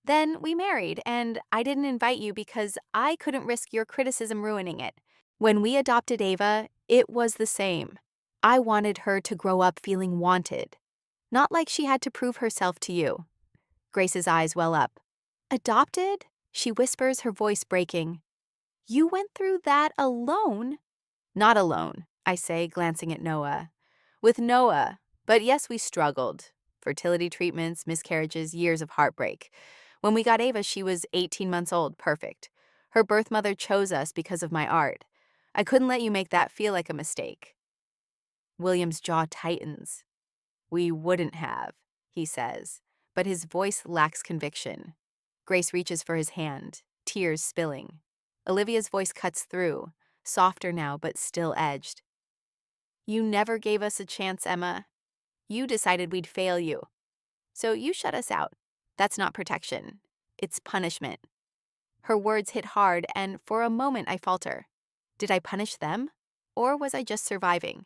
Then we married, and I didn't invite you because I couldn't risk your criticism ruining it. When we adopted Ava, it was the same. I wanted her to grow up feeling wanted, not like she had to prove herself to you. Grace's eyes well up. Adopted? She whispers, her voice breaking. You went through that alone? Not alone, I say, glancing at Noah. With Noah, but yes, we struggled. Fertility treatments, miscarriages, years of heartbreak. When we got Ava, she was 18 months old, perfect. Her birth mother chose us because of my art. I couldn't let you make that feel like a mistake. William's jaw tightens. We wouldn't have, he says, but his voice lacks conviction. Grace reaches for his hand, tears spilling. Olivia's voice cuts through, softer now but still edged. You never gave us a chance, Emma. You decided we'd fail you. So you shut us out. That's not protection. It's punishment. Her words hit hard, and for a moment I falter. Did I punish them? Or was I just surviving?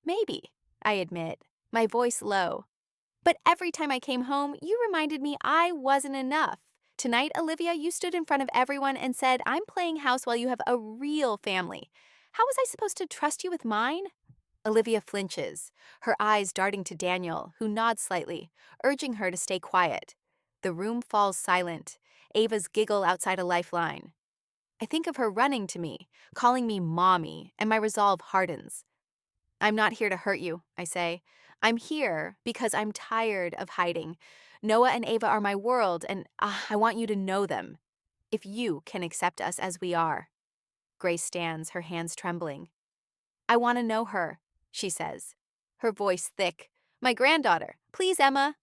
Maybe, I admit, my voice low. But every time I came home, you reminded me I wasn't enough. Tonight, Olivia, you stood in front of everyone and said, I'm playing house while you have a real family. How was I supposed to trust you with mine? Olivia flinches, her eyes darting to Daniel, who nods slightly, urging her to stay quiet. The room falls silent, Ava's giggle outside a lifeline. I think of her running to me, calling me mommy, and my resolve hardens. I'm not here to hurt you, I say. I'm here because I'm tired of hiding. Noah and Ava are my world, and I want you to know them. If you can accept us as we are. Grace stands, her hands trembling. I want to know her, she says, her voice thick. My granddaughter. Please, Emma.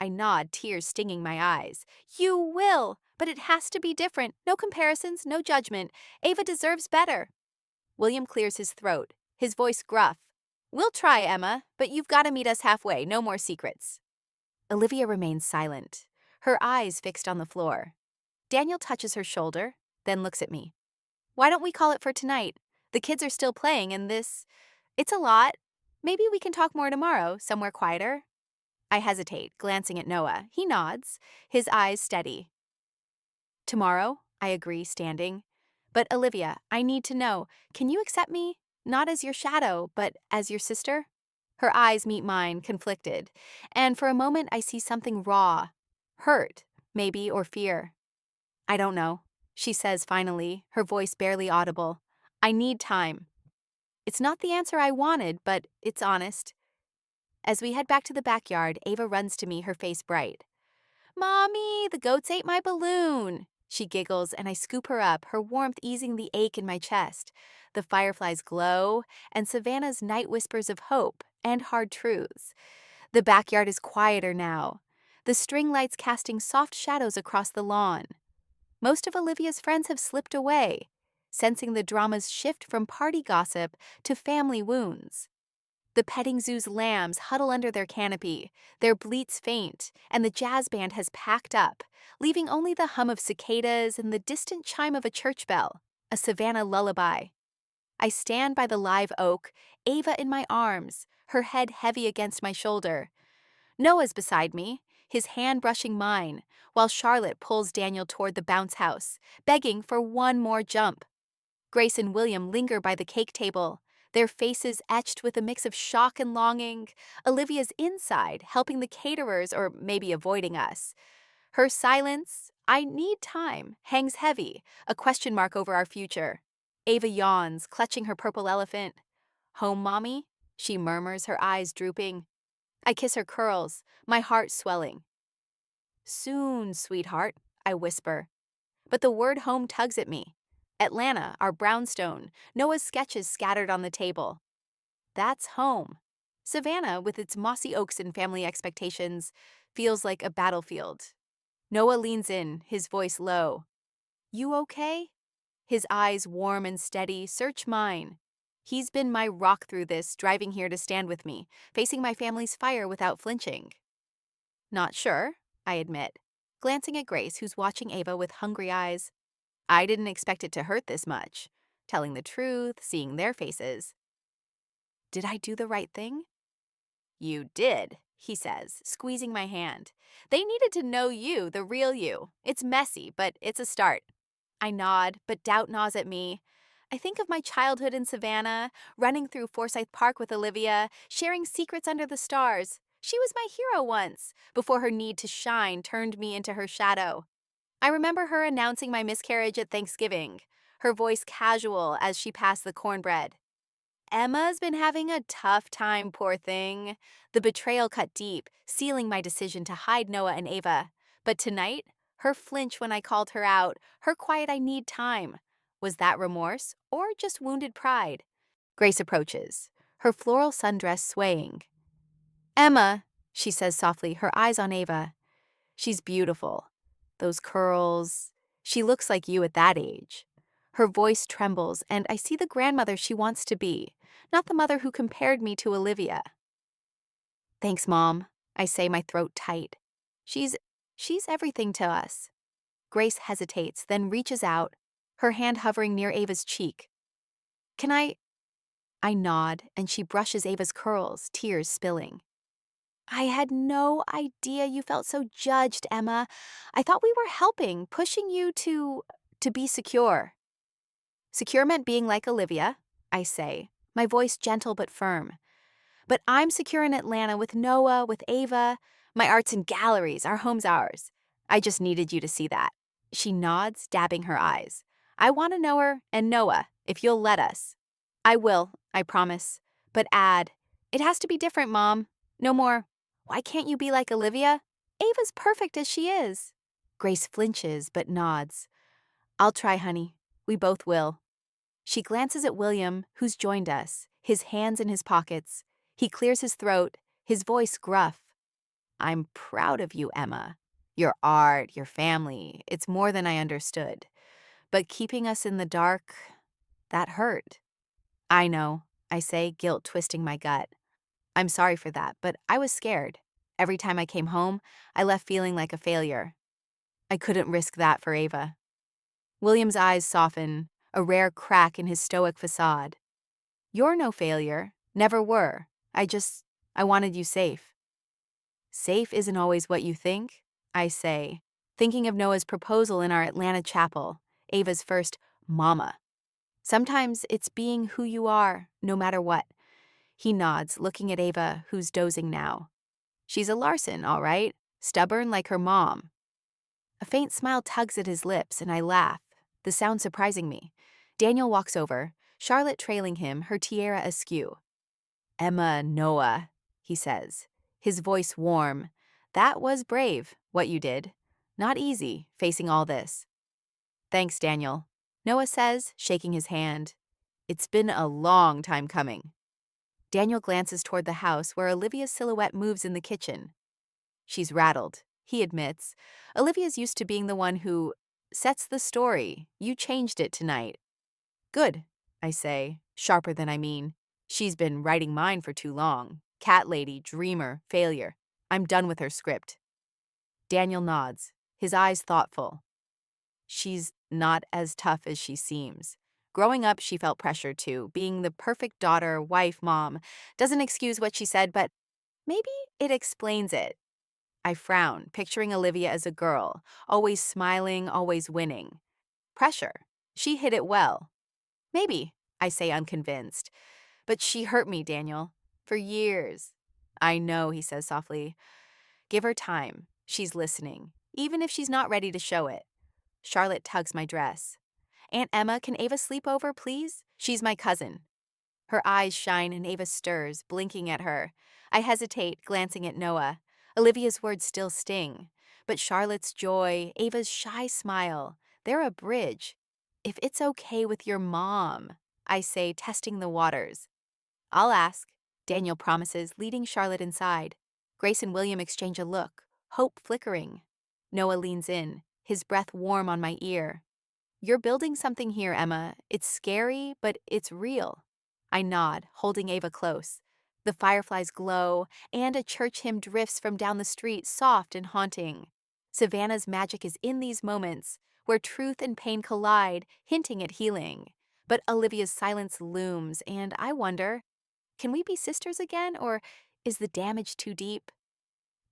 I nod, tears stinging my eyes. You will, but it has to be different. No comparisons, no judgment. Ava deserves better. William clears his throat, his voice gruff. We'll try, Emma, but you've got to meet us halfway, no more secrets. Olivia remains silent, her eyes fixed on the floor. Daniel touches her shoulder, then looks at me. Why don't we call it for tonight? The kids are still playing and it's a lot. Maybe we can talk more tomorrow, somewhere quieter. I hesitate, glancing at Noah. He nods, his eyes steady. Tomorrow, I agree, standing. But Olivia, I need to know, can you accept me? Not as your shadow, but as your sister? Her eyes meet mine, conflicted, and for a moment I see something raw. Hurt, maybe, or fear. I don't know, she says finally, her voice barely audible. I need time. It's not the answer I wanted, but it's honest. As we head back to the backyard, Ava runs to me, her face bright. Mommy, the goats ate my balloon. She giggles, and I scoop her up, her warmth easing the ache in my chest. The fireflies glow, and Savannah's night whispers of hope and hard truths. The backyard is quieter now, the string lights casting soft shadows across the lawn. Most of Olivia's friends have slipped away, sensing the drama's shift from party gossip to family wounds. The petting zoo's lambs huddle under their canopy, their bleats faint, and the jazz band has packed up, leaving only the hum of cicadas and the distant chime of a church bell, a Savannah lullaby. I stand by the live oak, Ava in my arms, her head heavy against my shoulder. Noah's beside me, his hand brushing mine, while Charlotte pulls Daniel toward the bounce house, begging for one more jump. Grace and William linger by the cake table, their faces etched with a mix of shock and longing. Olivia's inside, helping the caterers or maybe avoiding us. Her silence, I need time, hangs heavy, a question mark over our future. Ava yawns, clutching her purple elephant. Home, Mommy? She murmurs, her eyes drooping. I kiss her curls, my heart swelling. Soon, sweetheart, I whisper. But the word home tugs at me. Atlanta, our brownstone, Noah's sketches scattered on the table. That's home. Savannah, with its mossy oaks and family expectations, feels like a battlefield. Noah leans in, his voice low. You okay? His eyes warm and steady search mine. He's been my rock through this, driving here to stand with me, facing my family's fire without flinching. Not sure, I admit, glancing at Grace, who's watching Ava with hungry eyes. I didn't expect it to hurt this much. Telling the truth, seeing their faces. Did I do the right thing? You did, he says, squeezing my hand. They needed to know you, the real you. It's messy, but it's a start. I nod, but doubt gnaws at me. I think of my childhood in Savannah, running through Forsyth Park with Olivia, sharing secrets under the stars. She was my hero once, before her need to shine turned me into her shadow. I remember her announcing my miscarriage at Thanksgiving, her voice casual as she passed the cornbread. Emma's been having a tough time, poor thing. The betrayal cut deep, sealing my decision to hide Noah and Ava. But tonight, her flinch when I called her out, her quiet I need time. Was that remorse or just wounded pride? Grace approaches, her floral sundress swaying. Emma, she says softly, her eyes on Ava. She's beautiful. Those curls. She looks like you at that age. Her voice trembles, and I see the grandmother she wants to be, not the mother who compared me to Olivia. Thanks, Mom, I say, my throat tight. She's everything to us. Grace hesitates, then reaches out, her hand hovering near Ava's cheek. Can I? I nod, and she brushes Ava's curls, tears spilling. I had no idea you felt so judged, Emma. I thought we were helping, pushing you to be secure. Secure meant being like Olivia, I say, my voice gentle but firm. But I'm secure in Atlanta with Noah, with Ava. My art's in galleries, our home's ours. I just needed you to see that. She nods, dabbing her eyes. I want to know her and Noah, if you'll let us. I will, I promise. But add, it has to be different, Mom. No more, why can't you be like Olivia? Ava's perfect as she is. Grace flinches but nods. I'll try, honey. We both will. She glances at William, who's joined us, his hands in his pockets. He clears his throat, his voice gruff. I'm proud of you, Emma. Your art, your family, it's more than I understood. But keeping us in the dark, that hurt. I know, I say, guilt twisting my gut. I'm sorry for that, but I was scared. Every time I came home, I left feeling like a failure. I couldn't risk that for Ava. William's eyes soften, a rare crack in his stoic facade. You're no failure, never were. I wanted you safe. Safe isn't always what you think, I say, thinking of Noah's proposal in our Atlanta chapel, Ava's first Mama. Sometimes it's being who you are, no matter what. He nods, looking at Ava, who's dozing now. She's a Larson, all right, stubborn like her mom. A faint smile tugs at his lips, and I laugh, the sound surprising me. Daniel walks over, Charlotte trailing him, her tiara askew. Emma Noah, he says, his voice warm. That was brave, what you did. Not easy, facing all this. Thanks, Daniel, Noah says, shaking his hand. It's been a long time coming. Daniel glances toward the house where Olivia's silhouette moves in the kitchen. She's rattled, he admits. Olivia's used to being the one who sets the story. You changed it tonight. Good, I say, sharper than I mean. She's been writing mine for too long. Cat lady, dreamer, failure. I'm done with her script. Daniel nods, his eyes thoughtful. She's not as tough as she seems. Growing up, she felt pressure too. Being the perfect daughter, wife, mom. Doesn't excuse what she said, but maybe it explains it. I frown, picturing Olivia as a girl, always smiling, always winning. Pressure. She hid it well. Maybe, I say unconvinced. But she hurt me, Daniel. For years. I know, he says softly. Give her time. She's listening, even if she's not ready to show it. Charlotte tugs my dress. Aunt Emma, can Ava sleep over, please? She's my cousin. Her eyes shine and Ava stirs, blinking at her. I hesitate, glancing at Noah. Olivia's words still sting. But Charlotte's joy, Ava's shy smile, they're a bridge. If it's okay with your mom, I say, testing the waters. I'll ask, Daniel promises, leading Charlotte inside. Grace and William exchange a look, hope flickering. Noah leans in, his breath warm on my ear. You're building something here, Emma. It's scary, but it's real. I nod, holding Ava close. The fireflies glow, and a church hymn drifts from down the street, soft and haunting. Savannah's magic is in these moments, where truth and pain collide, hinting at healing. But Olivia's silence looms, and I wonder, can we be sisters again, or is the damage too deep?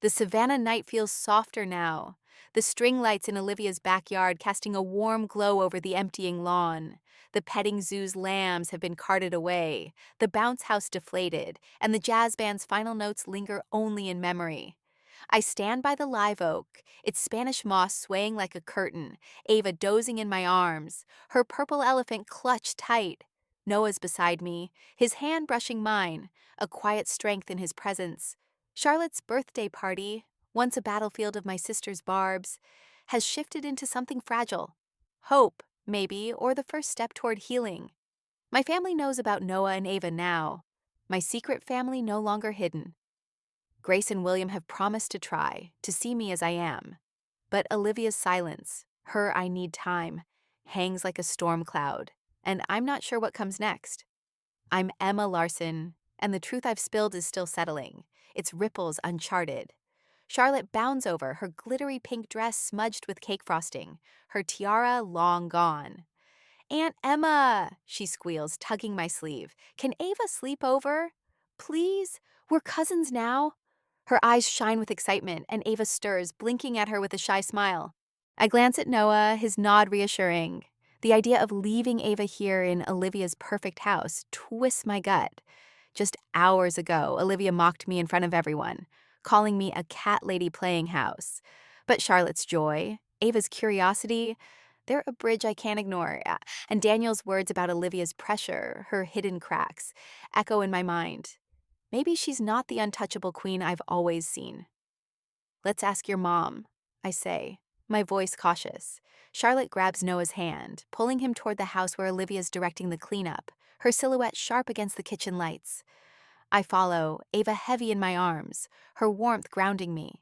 The Savannah night feels softer now, the string lights in Olivia's backyard casting a warm glow over the emptying lawn. The petting zoo's lambs have been carted away, the bounce house deflated, and the jazz band's final notes linger only in memory. I stand by the live oak, its Spanish moss swaying like a curtain, Ava dozing in my arms, her purple elephant clutched tight. Noah's beside me, his hand brushing mine, a quiet strength in his presence. Charlotte's birthday party, once a battlefield of my sister's barbs, has shifted into something fragile. Hope, maybe, or the first step toward healing. My family knows about Noah and Ava now. My secret family no longer hidden. Grace and William have promised to try, to see me as I am. But Olivia's silence, her I need time, hangs like a storm cloud, and I'm not sure what comes next. I'm Emma Larson, and the truth I've spilled is still settling, its ripples uncharted. Charlotte bounds over, her glittery pink dress smudged with cake frosting, her tiara long gone. Aunt Emma, she squeals, tugging my sleeve. Can Ava sleep over? Please? We're cousins now. Her eyes shine with excitement, and Ava stirs, blinking at her with a shy smile. I glance at Noah, his nod reassuring. The idea of leaving Ava here in Olivia's perfect house twists my gut. Just hours ago, Olivia mocked me in front of everyone, calling me a cat lady playing house. But Charlotte's joy, Ava's curiosity, they're a bridge I can't ignore. And Daniel's words about Olivia's pressure, her hidden cracks, echo in my mind. Maybe she's not the untouchable queen I've always seen. Let's ask your mom, I say, my voice cautious. Charlotte grabs Noah's hand, pulling him toward the house where Olivia's directing the cleanup, her silhouette sharp against the kitchen lights. I follow, Ava heavy in my arms, her warmth grounding me.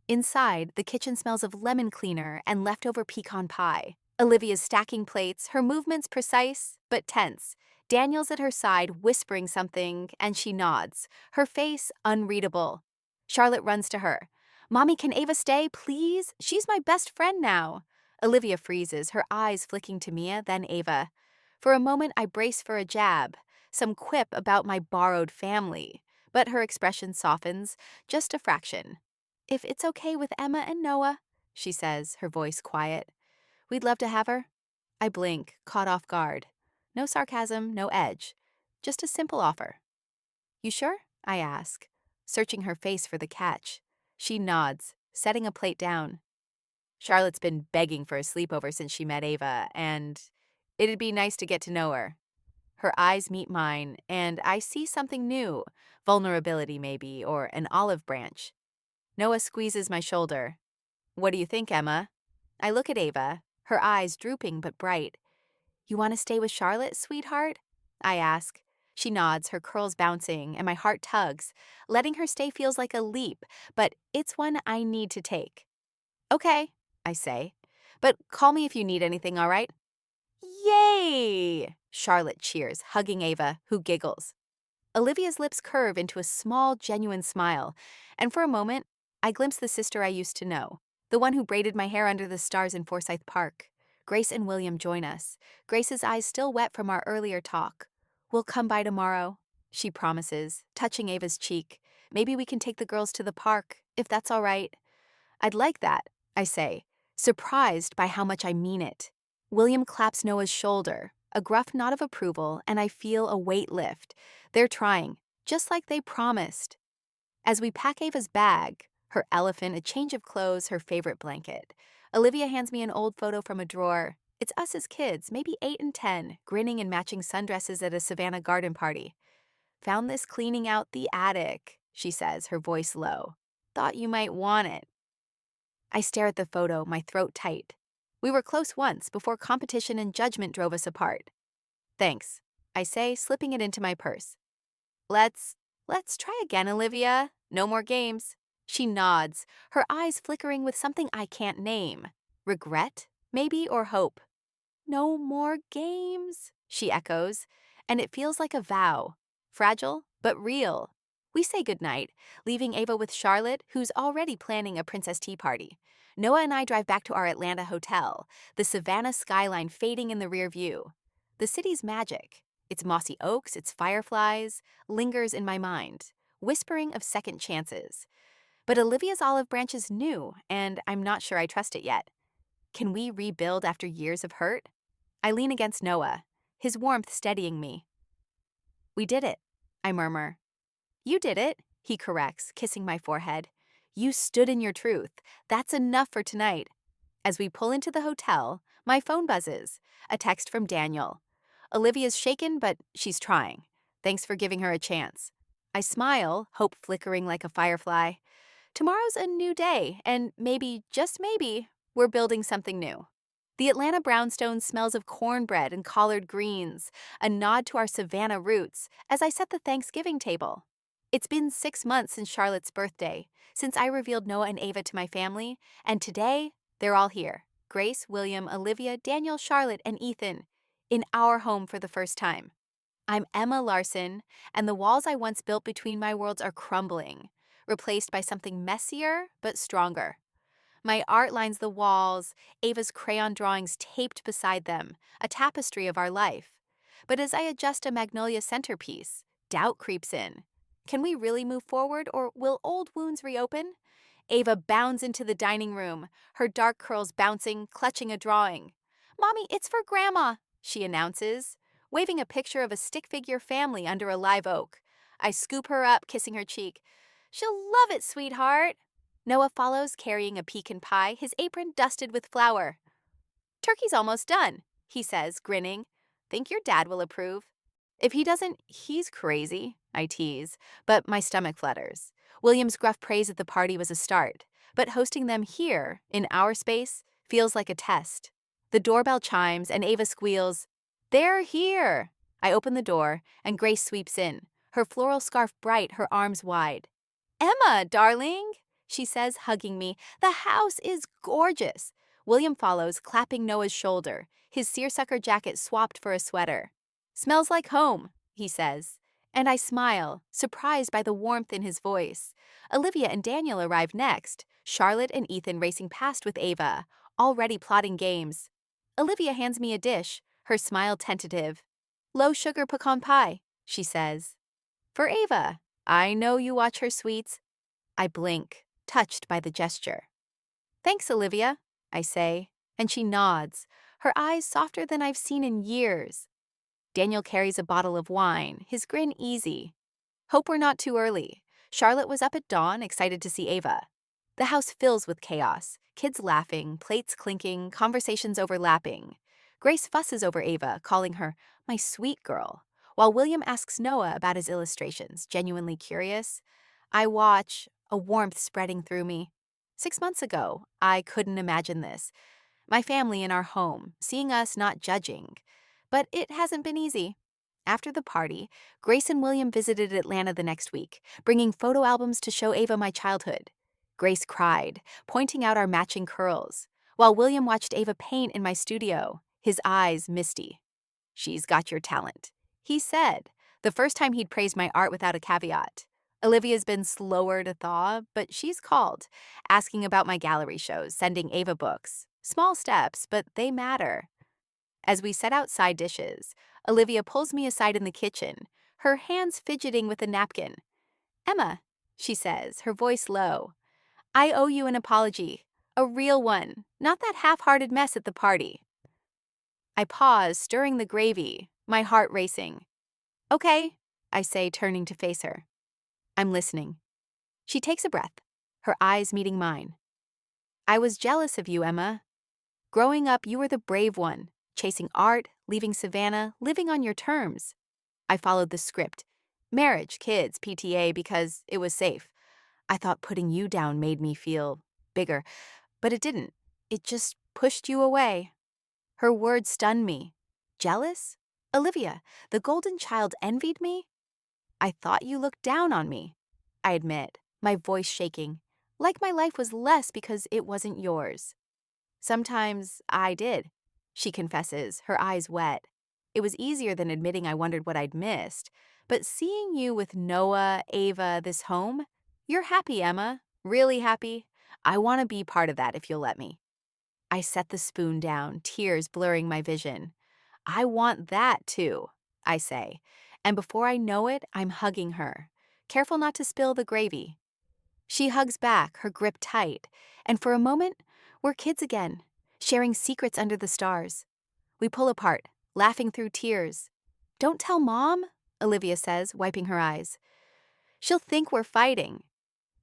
Inside, the kitchen smells of lemon cleaner and leftover pecan pie. Olivia's stacking plates, her movements precise but tense. Daniel's at her side, whispering something, and she nods, her face unreadable. Charlotte runs to her. Mommy, can Ava stay, please? She's my best friend now. Olivia freezes, her eyes flicking to Mia, then Ava. For a moment, I brace for a jab, some quip about my borrowed family. But her expression softens, just a fraction. If it's okay with Emma and Noah, she says, her voice quiet. We'd love to have her. I blink, caught off guard. No sarcasm, no edge. Just a simple offer. You sure? I ask, searching her face for the catch. She nods, setting a plate down. Charlotte's been begging for a sleepover since she met Ava, and it'd be nice to get to know her. Her eyes meet mine, and I see something new, vulnerability maybe, or an olive branch. Noah squeezes my shoulder. What do you think, Emma? I look at Ava, her eyes drooping but bright. You want to stay with Charlotte, sweetheart? I ask. She nods, her curls bouncing, and my heart tugs. Letting her stay feels like a leap, but it's one I need to take. Okay, I say. But call me if you need anything, all right? Yay! Charlotte cheers, hugging Ava, who giggles. Olivia's lips curve into a small, genuine smile, and for a moment, I glimpse the sister I used to know, the one who braided my hair under the stars in Forsyth Park. Grace and William join us, Grace's eyes still wet from our earlier talk. We'll come by tomorrow, she promises, touching Ava's cheek. Maybe we can take the girls to the park, if that's all right. I'd like that, I say, surprised by how much I mean it. William claps Noah's shoulder, a gruff nod of approval, and I feel a weight lift. They're trying, just like they promised. As we pack Ava's bag, her elephant, a change of clothes, her favorite blanket, Olivia hands me an old photo from a drawer. It's us as kids, maybe 8 and 10, grinning and matching sundresses at a Savannah garden party. Found this cleaning out the attic, she says, her voice low. Thought you might want it. I stare at the photo, my throat tight. We were close once before competition and judgment drove us apart. Thanks, I say, slipping it into my purse. Let's try again, Olivia. No more games. She nods, her eyes flickering with something I can't name. Regret, maybe, or hope. No more games, she echoes, and it feels like a vow. Fragile, but real. We say goodnight, leaving Ava with Charlotte, who's already planning a princess tea party. Noah and I drive back to our Atlanta hotel, the Savannah skyline fading in the rear view. The city's magic, its mossy oaks, its fireflies, lingers in my mind, whispering of second chances. But Olivia's olive branch is new, and I'm not sure I trust it yet. Can we rebuild after years of hurt? I lean against Noah, his warmth steadying me. We did it, I murmur. You did it, he corrects, kissing my forehead. You stood in your truth. That's enough for tonight. As we pull into the hotel, my phone buzzes. A text from Daniel. Olivia's shaken, but she's trying. Thanks for giving her a chance. I smile, hope flickering like a firefly. Tomorrow's a new day, and maybe, just maybe, we're building something new. The Atlanta brownstone smells of cornbread and collard greens, a nod to our Savannah roots, as I set the Thanksgiving table. It's been 6 months since Charlotte's birthday, since I revealed Noah and Ava to my family, and today, they're all here. Grace, William, Olivia, Daniel, Charlotte, and Ethan, in our home for the first time. I'm Emma Larson, and the walls I once built between my worlds are crumbling, replaced by something messier but stronger. My art lines the walls, Ava's crayon drawings taped beside them, a tapestry of our life. But as I adjust a magnolia centerpiece, doubt creeps in. Can we really move forward, or will old wounds reopen? Ava bounds into the dining room, her dark curls bouncing, clutching a drawing. Mommy, it's for Grandma, she announces, waving a picture of a stick figure family under a live oak. I scoop her up, kissing her cheek. She'll love it, sweetheart. Noah follows, carrying a pecan pie, his apron dusted with flour. Turkey's almost done, he says, grinning. Think your dad will approve? If he doesn't, he's crazy, I tease, but my stomach flutters. William's gruff praise at the party was a start, but hosting them here, in our space, feels like a test. The doorbell chimes and Ava squeals, "They're here!" I open the door, and Grace sweeps in, her floral scarf bright, her arms wide. Emma, darling, she says, hugging me. The house is gorgeous. William follows, clapping Noah's shoulder, his seersucker jacket swapped for a sweater. Smells like home, he says. And I smile, surprised by the warmth in his voice. Olivia and Daniel arrive next, Charlotte and Ethan racing past with Ava, already plotting games. Olivia hands me a dish, her smile tentative. Low-sugar pecan pie, she says. For Ava. I know you watch her sweets. I blink, touched by the gesture. Thanks, Olivia, I say, and she nods, her eyes softer than I've seen in years. Daniel carries a bottle of wine, his grin easy. Hope we're not too early. Charlotte was up at dawn, excited to see Ava. The house fills with chaos, kids laughing, plates clinking, conversations overlapping. Grace fusses over Ava, calling her my sweet girl, while William asks Noah about his illustrations, genuinely curious. I watch, a warmth spreading through me. 6 months ago, I couldn't imagine this. My family in our home, seeing us not judging. But it hasn't been easy. After the party, Grace and William visited Atlanta the next week, bringing photo albums to show Ava my childhood. Grace cried, pointing out our matching curls, while William watched Ava paint in my studio, his eyes misty. She's got your talent, he said, the first time he'd praised my art without a caveat. Olivia's been slower to thaw, but she's called, asking about my gallery shows, sending Ava books. Small steps, but they matter. As we set out side dishes, Olivia pulls me aside in the kitchen, her hands fidgeting with a napkin. Emma, she says, her voice low, I owe you an apology. A real one, not that half-hearted mess at the party. I pause, stirring the gravy, my heart racing. Okay, I say, turning to face her. I'm listening. She takes a breath, her eyes meeting mine. I was jealous of you, Emma. Growing up, you were the brave one, chasing art, leaving Savannah, living on your terms. I followed the script. Marriage, kids, PTA, because it was safe. I thought putting you down made me feel bigger, but it didn't. It just pushed you away. Her words stunned me. Jealous? Olivia, the golden child envied me? I thought you looked down on me, I admit, my voice shaking, like my life was less because it wasn't yours. Sometimes I did, she confesses, her eyes wet. It was easier than admitting I wondered what I'd missed, but seeing you with Noah, Ava, this home, you're happy, Emma, really happy. I want to be part of that if you'll let me. I set the spoon down, tears blurring my vision. I want that too, I say, and before I know it, I'm hugging her, careful not to spill the gravy. She hugs back, her grip tight, and for a moment, we're kids again, sharing secrets under the stars. We pull apart, laughing through tears. Don't tell Mom, Olivia says, wiping her eyes. She'll think we're fighting.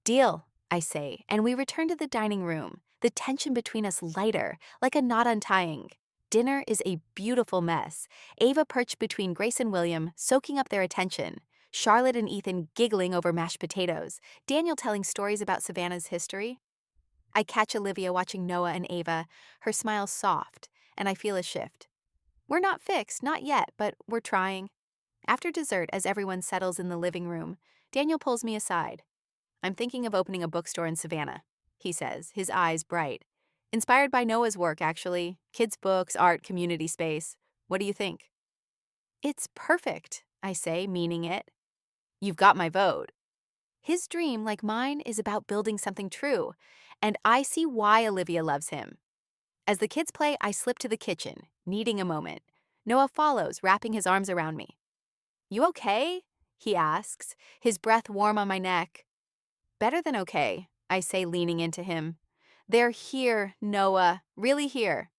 Deal, I say, and we return to the dining room, the tension between us lighter, like a knot untying. Dinner is a beautiful mess. Ava perched between Grace and William, soaking up their attention. Charlotte and Ethan giggling over mashed potatoes. Daniel telling stories about Savannah's history. I catch Olivia watching Noah and Ava, her smile soft, and I feel a shift. We're not fixed, not yet, but we're trying. After dessert, as everyone settles in the living room, Daniel pulls me aside. I'm thinking of opening a bookstore in Savannah, he says, his eyes bright. Inspired by Noah's work, actually. Kids' books, art, community space. What do you think? It's perfect, I say, meaning it. You've got my vote. His dream, like mine, is about building something true, and I see why Olivia loves him. As the kids play, I slip to the kitchen, needing a moment. Noah follows, wrapping his arms around me. You okay? He asks, his breath warm on my neck. Better than okay, I say, leaning into him. They're here, Noah, really here.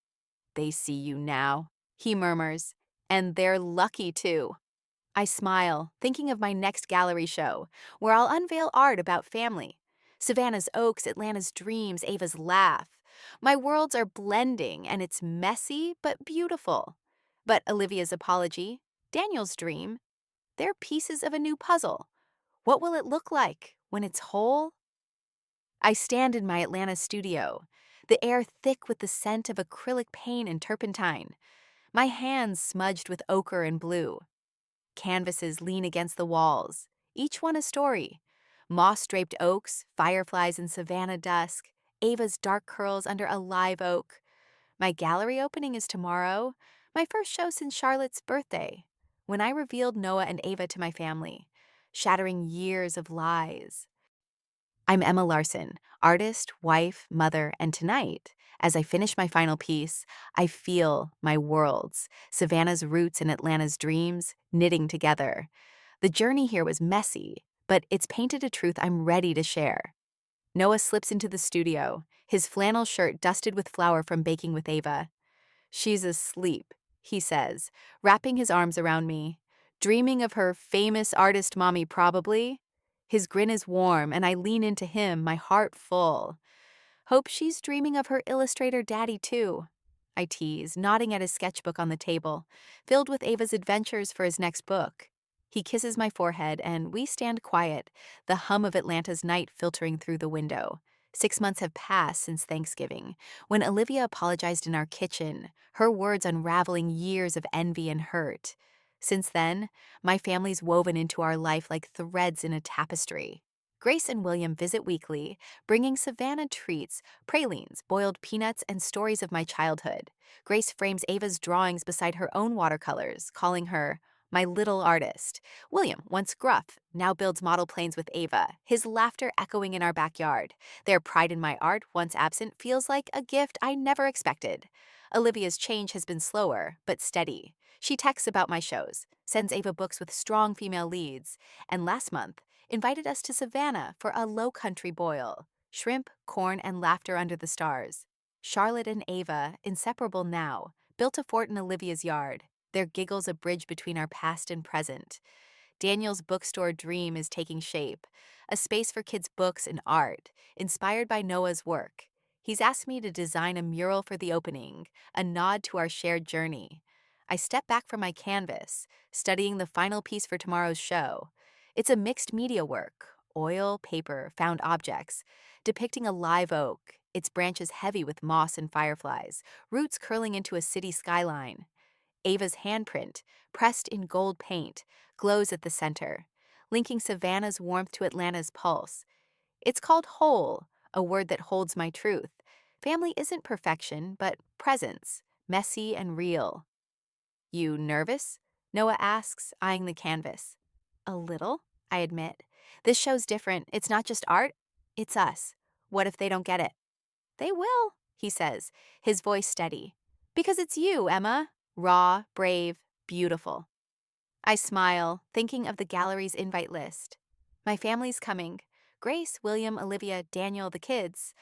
They see you now, he murmurs, and they're lucky too. I smile, thinking of my next gallery show, where I'll unveil art about family. Savannah's oaks, Atlanta's dreams, Ava's laugh. My worlds are blending, and it's messy but beautiful. But Olivia's apology, Daniel's dream, they're pieces of a new puzzle. What will it look like when it's whole? I stand in my Atlanta studio, the air thick with the scent of acrylic paint and turpentine, my hands smudged with ochre and blue. Canvases lean against the walls, each one a story. Moss-draped oaks, fireflies in Savannah dusk, Ava's dark curls under a live oak. My gallery opening is tomorrow, my first show since Charlotte's birthday, when I revealed Noah and Ava to my family, shattering years of lies. I'm Emma Larson, artist, wife, mother, and tonight, as I finish my final piece, I feel my worlds, Savannah's roots and Atlanta's dreams, knitting together. The journey here was messy, but it's painted a truth I'm ready to share. Noah slips into the studio, his flannel shirt dusted with flour from baking with Ava. She's asleep, he says, wrapping his arms around me. Dreaming of her famous artist mommy, probably. His grin is warm, and I lean into him, my heart full. Hope she's dreaming of her illustrator daddy, too. I tease, nodding at his sketchbook on the table, filled with Ava's adventures for his next book. He kisses my forehead, and we stand quiet, the hum of Atlanta's night filtering through the window. 6 months have passed since Thanksgiving, when Olivia apologized in our kitchen, her words unraveling years of envy and hurt. Since then, my family's woven into our life like threads in a tapestry. Grace and William visit weekly, bringing Savannah treats, pralines, boiled peanuts, and stories of my childhood. Grace frames Ava's drawings beside her own watercolors, calling her my little artist. William, once gruff, now builds model planes with Ava, his laughter echoing in our backyard. Their pride in my art, once absent, feels like a gift I never expected. Olivia's change has been slower, but steady. She texts about my shows, sends Ava books with strong female leads, and last month, invited us to Savannah for a low country boil. Shrimp, corn, and laughter under the stars. Charlotte and Ava, inseparable now, built a fort in Olivia's yard, their giggles a bridge between our past and present. Daniel's bookstore dream is taking shape, a space for kids' books and art, inspired by Noah's work. He's asked me to design a mural for the opening, a nod to our shared journey. I step back from my canvas, studying the final piece for tomorrow's show. It's a mixed media work, oil, paper, found objects, depicting a live oak, its branches heavy with moss and fireflies, roots curling into a city skyline. Ava's handprint, pressed in gold paint, glows at the center, linking Savannah's warmth to Atlanta's pulse. It's called whole, a word that holds my truth. Family isn't perfection, but presence, messy and real. You nervous? Noah asks, eyeing the canvas. A little, I admit. This show's different. It's not just art, it's us. What if they don't get it? They will, he says, his voice steady. Because it's you, Emma. Raw, brave, beautiful. I smile, thinking of the gallery's invite list. My family's coming. Grace, William, Olivia, Daniel, the kids.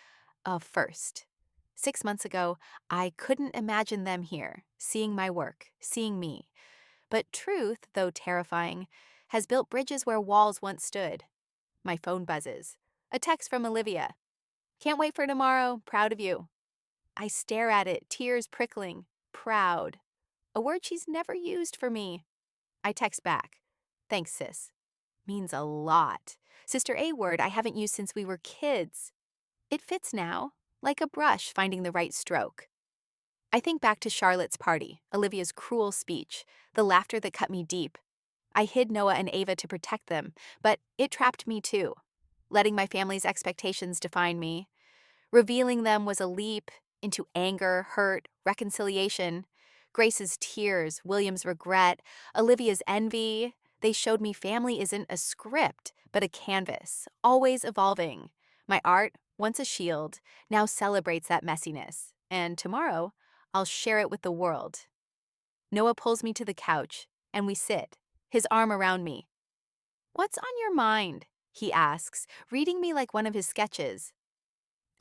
First. 6 months ago, I couldn't imagine them here, seeing my work, seeing me. But truth, though terrifying, has built bridges where walls once stood. My phone buzzes. A text from Olivia. Can't wait for tomorrow. Proud of you. I stare at it, tears prickling. Proud. A word she's never used for me. I text back. Thanks, sis. Means a lot. Sister A word I haven't used since we were kids. It fits now, like a brush finding the right stroke. I think back to Charlotte's party, Olivia's cruel speech, the laughter that cut me deep. I hid Noah and Ava to protect them, but it trapped me too, letting my family's expectations define me. Revealing them was a leap into anger, hurt, reconciliation. Grace's tears, William's regret, Olivia's envy. They showed me family isn't a script, but a canvas, always evolving. My art, once a shield, now celebrates that messiness. And tomorrow, I'll share it with the world. Noah pulls me to the couch, and we sit, his arm around me. What's on your mind? He asks, reading me like one of his sketches.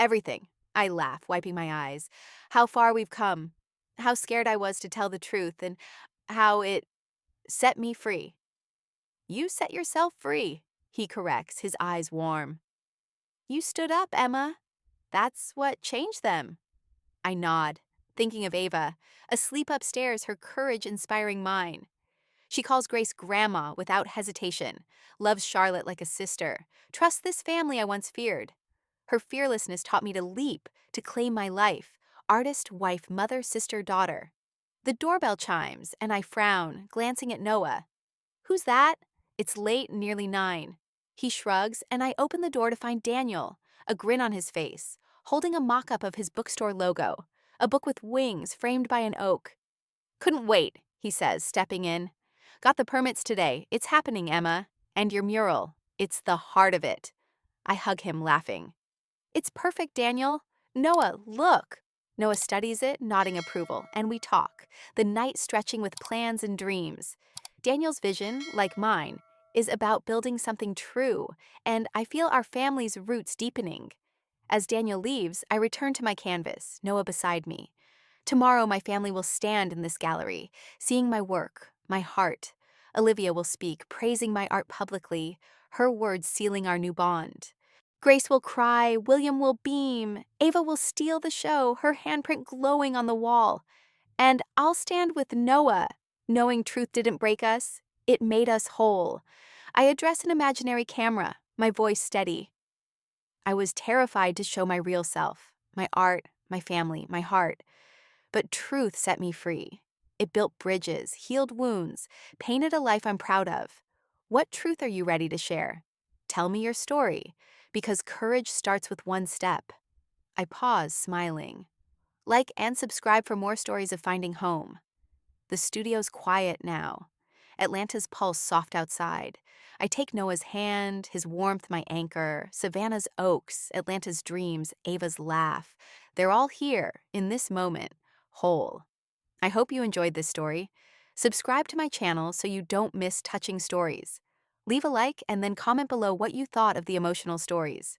Everything. I laugh, wiping my eyes. How far we've come. How scared I was to tell the truth, and how it set me free. You set yourself free, he corrects, his eyes warm. You stood up, Emma. That's what changed them. I nod, thinking of Ava, asleep upstairs, her courage inspiring mine. She calls Grace Grandma without hesitation, loves Charlotte like a sister, trusts this family I once feared. Her fearlessness taught me to leap, to claim my life, artist, wife, mother, sister, daughter. The doorbell chimes, and I frown, glancing at Noah. Who's that? It's late, nearly 9. He shrugs, and I open the door to find Daniel, a grin on his face, holding a mock-up of his bookstore logo, a book with wings framed by an oak. Couldn't wait, he says, stepping in. Got the permits today. It's happening, Emma. And your mural. It's the heart of it. I hug him, laughing. It's perfect, Daniel. Noah, look. Noah studies it, nodding approval, and we talk, the night stretching with plans and dreams. Daniel's vision, like mine, is about building something true, and I feel our family's roots deepening. As Daniel leaves, I return to my canvas, Noah beside me. Tomorrow, my family will stand in this gallery, seeing my work, my heart. Olivia will speak, praising my art publicly, her words sealing our new bond. Grace will cry, William will beam, Ava will steal the show, her handprint glowing on the wall. And I'll stand with Noah, knowing truth didn't break us, it made us whole. I address an imaginary camera, my voice steady. I was terrified to show my real self, my art, my family, my heart. But truth set me free. It built bridges, healed wounds, painted a life I'm proud of. What truth are you ready to share? Tell me your story, because courage starts with one step. I pause, smiling. Like and subscribe for more stories of finding home. The studio's quiet now. Atlanta's pulse soft outside. I take Noah's hand, his warmth my anchor, Savannah's oaks, Atlanta's dreams, Ava's laugh. They're all here, in this moment, whole. I hope you enjoyed this story. Subscribe to my channel so you don't miss touching stories. Leave a like and then comment below what you thought of the emotional stories.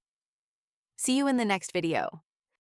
See you in the next video.